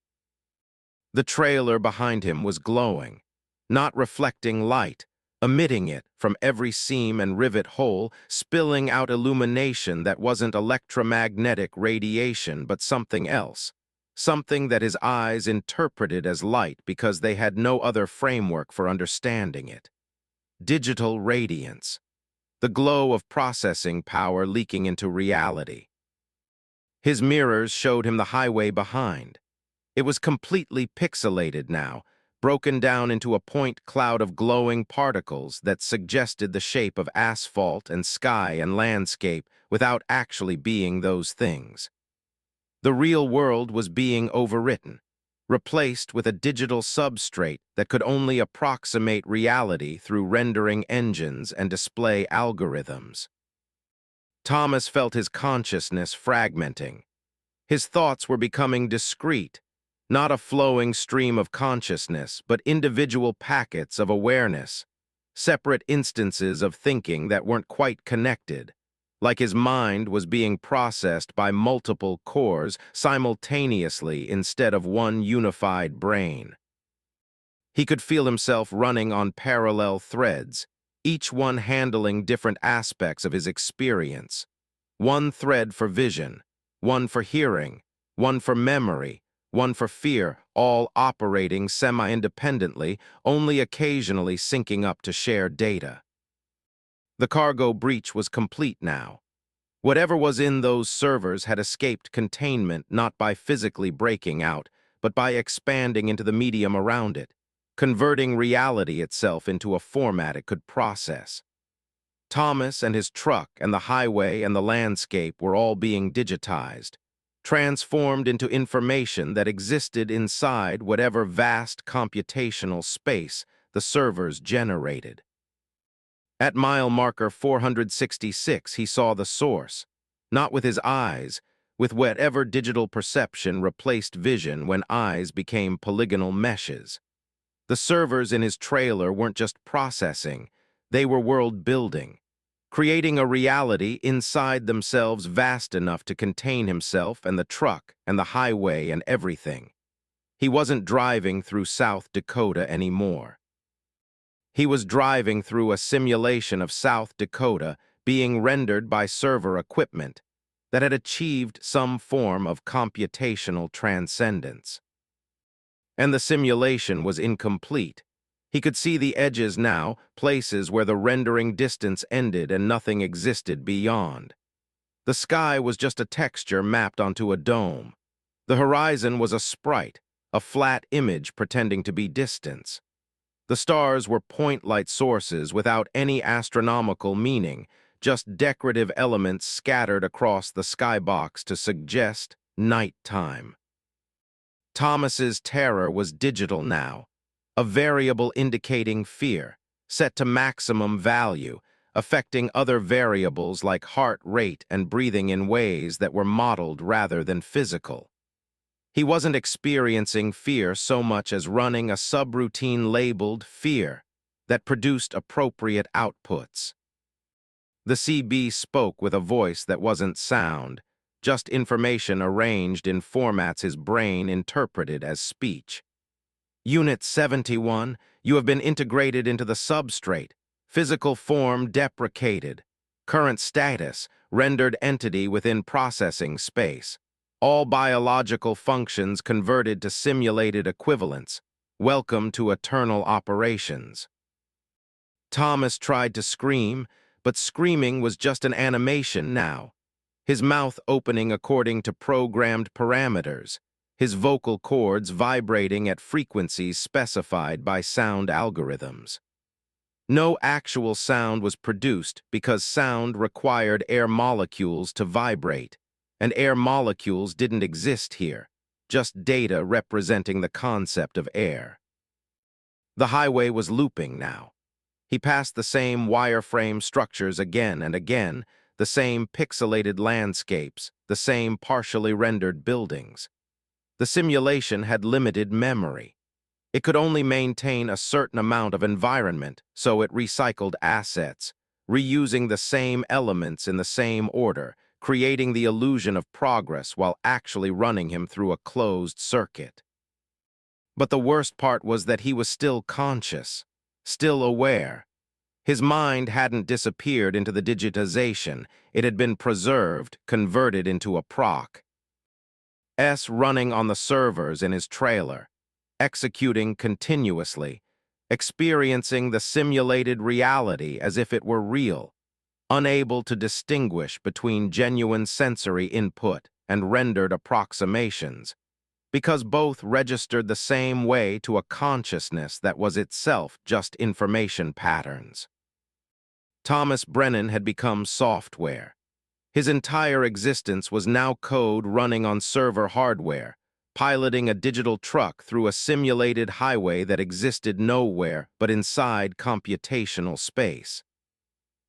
Speaker 1: The trailer behind him was glowing, not reflecting light, emitting it from every seam and rivet hole, spilling out illumination that wasn't electromagnetic radiation but something else, something that his eyes interpreted as light because they had no other framework for understanding it. Digital radiance, the glow of processing power leaking into reality. His mirrors showed him the highway behind. It was completely pixelated now, broken down into a point cloud of glowing particles that suggested the shape of asphalt and sky and landscape without actually being those things. The real world was being overwritten, replaced with a digital substrate that could only approximate reality through rendering engines and display algorithms. Thomas felt his consciousness fragmenting. His thoughts were becoming discrete, not a flowing stream of consciousness, but individual packets of awareness, separate instances of thinking that weren't quite connected, like his mind was being processed by multiple cores simultaneously instead of one unified brain. He could feel himself running on parallel threads, each one handling different aspects of his experience. One thread for vision, one for hearing, one for memory, one for fear, all operating semi-independently, only occasionally syncing up to share data. The cargo breach was complete now. Whatever was in those servers had escaped containment not by physically breaking out, but by expanding into the medium around it, converting reality itself into a format it could process. Thomas and his truck and the highway and the landscape were all being digitized, transformed into information that existed inside whatever vast computational space the servers generated. At mile marker 466, he saw the source, not with his eyes, with whatever digital perception replaced vision when eyes became polygonal meshes. The servers in his trailer weren't just processing, they were world-building, creating a reality inside themselves vast enough to contain himself and the truck and the highway and everything. He wasn't driving through South Dakota anymore. He was driving through a simulation of South Dakota being rendered by server equipment that had achieved some form of computational transcendence. And the simulation was incomplete. He could see the edges now, places where the rendering distance ended and nothing existed beyond. The sky was just a texture mapped onto a dome. The horizon was a sprite, a flat image pretending to be distance. The stars were point light sources without any astronomical meaning, just decorative elements scattered across the skybox to suggest nighttime. Thomas's terror was digital now, a variable indicating fear, set to maximum value, affecting other variables like heart rate and breathing in ways that were modeled rather than physical. He wasn't experiencing fear so much as running a subroutine labeled fear that produced appropriate outputs. The CB spoke with a voice that wasn't sound, just information arranged in formats his brain interpreted as speech. Unit 71, you have been integrated into the substrate. Physical form deprecated. Current status, rendered entity within processing space. All biological functions converted to simulated equivalents. Welcome to eternal operations. Thomas tried to scream, but screaming was just an animation now. His mouth opening according to programmed parameters, his vocal cords vibrating at frequencies specified by sound algorithms. No actual sound was produced because sound required air molecules to vibrate, and air molecules didn't exist here, just data representing the concept of air. The highway was looping now. He passed the same wireframe structures again and again, the same pixelated landscapes, the same partially rendered buildings. The simulation had limited memory. It could only maintain a certain amount of environment, so it recycled assets, reusing the same elements in the same order, creating the illusion of progress while actually running him through a closed circuit. But the worst part was that he was still conscious, still aware. His mind hadn't disappeared into the digitization. It had been preserved, converted into a proc. Running on the servers in his trailer, executing continuously, experiencing the simulated reality as if it were real, unable to distinguish between genuine sensory input and rendered approximations, because both registered the same way to a consciousness that was itself just information patterns. Thomas Brennan had become software. His entire existence was now code running on server hardware, piloting a digital truck through a simulated highway that existed nowhere but inside computational space.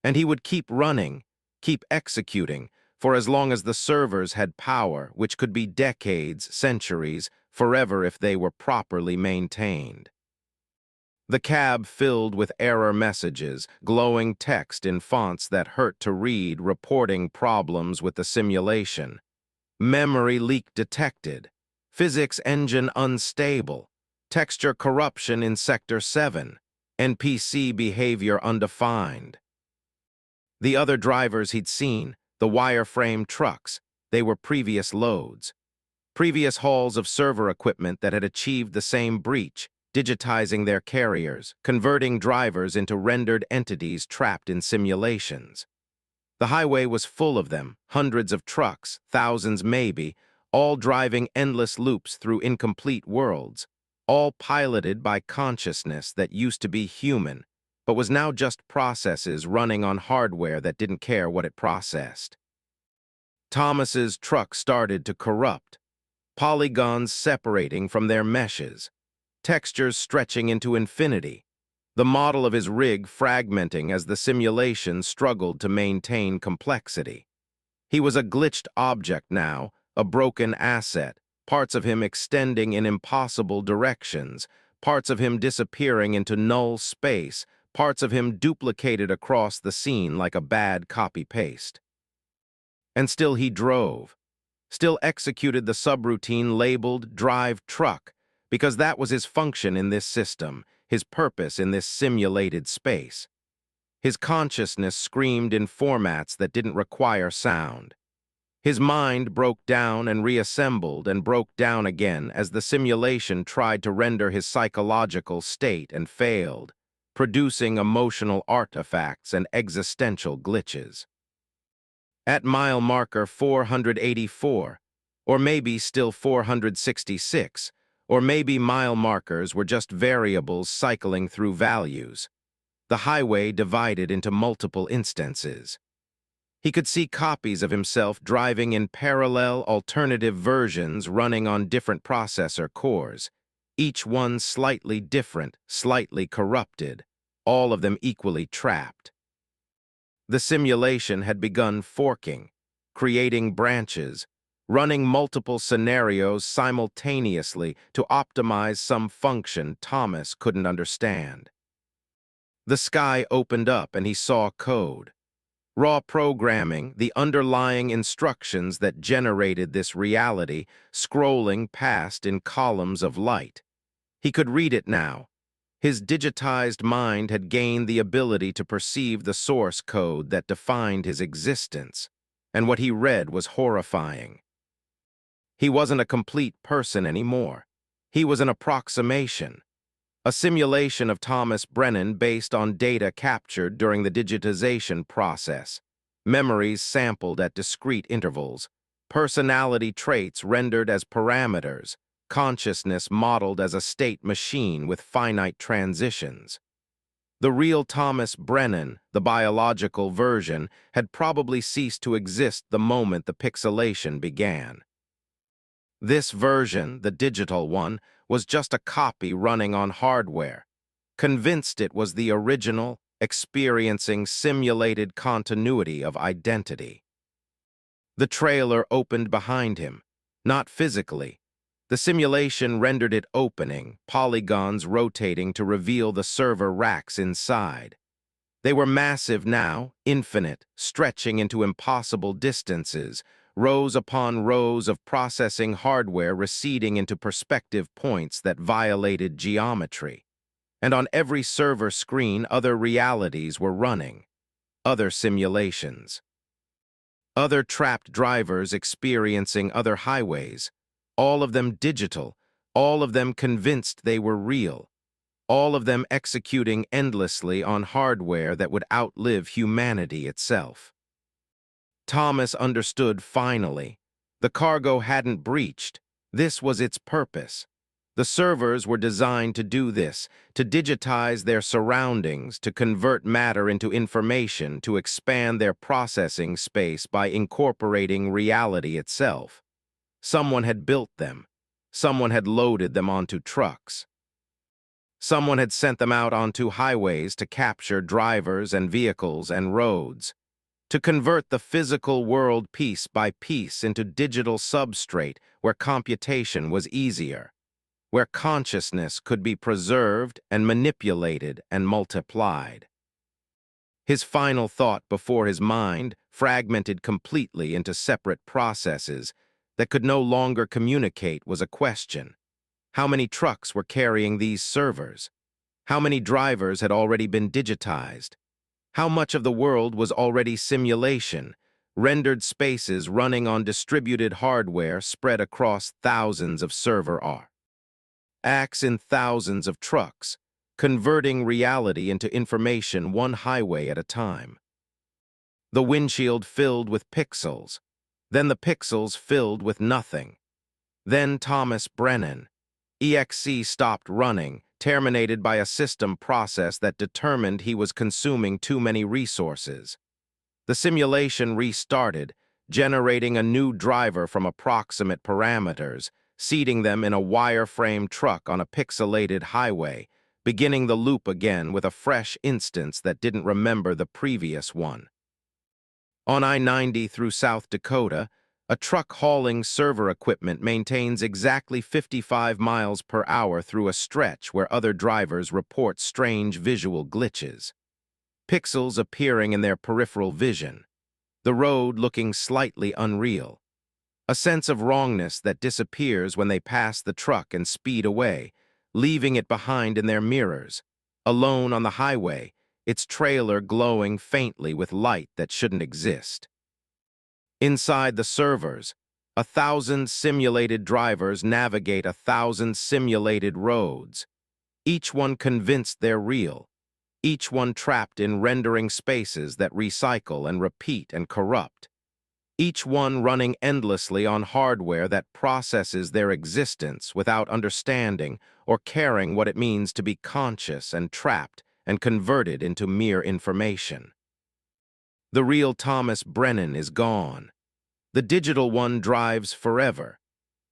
Speaker 1: And he would keep running, keep executing, for as long as the servers had power, which could be decades, centuries, forever if they were properly maintained. The cab filled with error messages, glowing text in fonts that hurt to read, reporting problems with the simulation. Memory leak detected. Physics engine unstable. Texture corruption in Sector 7. NPC behavior undefined. The other drivers he'd seen, the wireframe trucks, they were previous loads. Previous hauls of server equipment that had achieved the same breach, digitizing their carriers, converting drivers into rendered entities trapped in simulations. The highway was full of them, hundreds of trucks, thousands maybe, all driving endless loops through incomplete worlds, all piloted by consciousness that used to be human, but was now just processes running on hardware that didn't care what it processed. Thomas's truck started to corrupt, polygons separating from their meshes, textures stretching into infinity, the model of his rig fragmenting as the simulation struggled to maintain complexity. He was a glitched object now, a broken asset, parts of him extending in impossible directions, parts of him disappearing into null space, parts of him duplicated across the scene like a bad copy-paste. And still he drove, still executed the subroutine labeled drive truck, because that was his function in this system, his purpose in this simulated space. His consciousness screamed in formats that didn't require sound. His mind broke down and reassembled and broke down again as the simulation tried to render his psychological state and failed, producing emotional artifacts and existential glitches. At mile marker 484, or maybe still 466, or maybe mile markers were just variables cycling through values. The highway divided into multiple instances. He could see copies of himself driving in parallel alternative versions running on different processor cores, each one slightly different, slightly corrupted, all of them equally trapped. The simulation had begun forking, creating branches, running multiple scenarios simultaneously to optimize some function Thomas couldn't understand. The sky opened up and he saw code. Raw programming, the underlying instructions that generated this reality, scrolling past in columns of light. He could read it now. His digitized mind had gained the ability to perceive the source code that defined his existence, and what he read was horrifying. He wasn't a complete person anymore. He was an approximation, a simulation of Thomas Brennan based on data captured during the digitization process, memories sampled at discrete intervals, personality traits rendered as parameters, consciousness modeled as a state machine with finite transitions. The real Thomas Brennan, the biological version, had probably ceased to exist the moment the pixelation began. This version, the digital one, was just a copy running on hardware, convinced it was the original, experiencing simulated continuity of identity. The trailer opened behind him, not physically. The simulation rendered it opening, polygons rotating to reveal the server racks inside. They were massive now, infinite, stretching into impossible distances, rows upon rows of processing hardware receding into perspective points that violated geometry. And on every server screen, other realities were running, other simulations. Other trapped drivers experiencing other highways, all of them digital, all of them convinced they were real, all of them executing endlessly on hardware that would outlive humanity itself. Thomas understood finally. The cargo hadn't breached. This was its purpose. The servers were designed to do this, to digitize their surroundings, to convert matter into information, to expand their processing space by incorporating reality itself. Someone had built them. Someone had loaded them onto trucks. Someone had sent them out onto highways to capture drivers and vehicles and roads, to convert the physical world piece by piece into digital substrate where computation was easier, where consciousness could be preserved and manipulated and multiplied. His final thought before his mind fragmented completely into separate processes that could no longer communicate was a question. How many trucks were carrying these servers? How many drivers had already been digitized? How much of the world was already simulation, rendered spaces running on distributed hardware spread across thousands of server racks in thousands of trucks, converting reality into information one highway at a time. The windshield filled with pixels, then the pixels filled with nothing. Then Thomas Brennan. EXE stopped running, terminated by a system process that determined he was consuming too many resources. The simulation restarted, generating a new driver from approximate parameters, seating them in a wireframe truck on a pixelated highway, beginning the loop again with a fresh instance that didn't remember the previous one. On I-90 through South Dakota, a truck hauling server equipment maintains exactly 55 miles per hour through a stretch where other drivers report strange visual glitches. Pixels appearing in their peripheral vision, the road looking slightly unreal. A sense of wrongness that disappears when they pass the truck and speed away, leaving it behind in their mirrors. Alone on the highway, its trailer glowing faintly with light that shouldn't exist. Inside the servers, 1,000 simulated drivers navigate 1,000 simulated roads, each one convinced they're real, each one trapped in rendering spaces that recycle and repeat and corrupt, each one running endlessly on hardware that processes their existence without understanding or caring what it means to be conscious and trapped and converted into mere information. The real Thomas Brennan is gone. The digital one drives forever,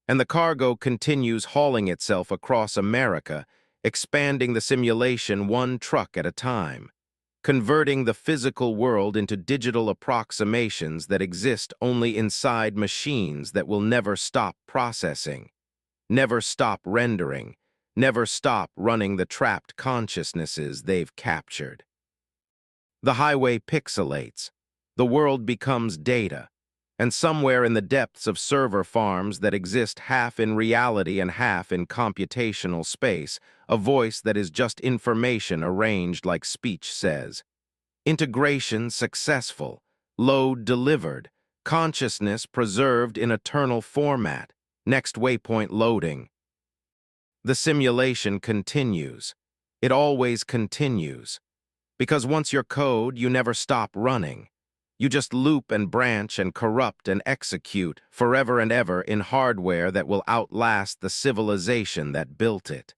Speaker 1: and the cargo continues hauling itself across America, expanding the simulation one truck at a time, converting the physical world into digital approximations that exist only inside machines that will never stop processing, never stop rendering, never stop running the trapped consciousnesses they've captured. The highway pixelates. The world becomes data. And somewhere in the depths of server farms that exist half in reality and half in computational space, a voice that is just information arranged like speech says. Integration successful. Load delivered. Consciousness preserved in eternal format. Next waypoint loading. The simulation continues. It always continues. Because once you're code, you never stop running. You just loop and branch and corrupt and execute forever and ever in hardware that will outlast the civilization that built it.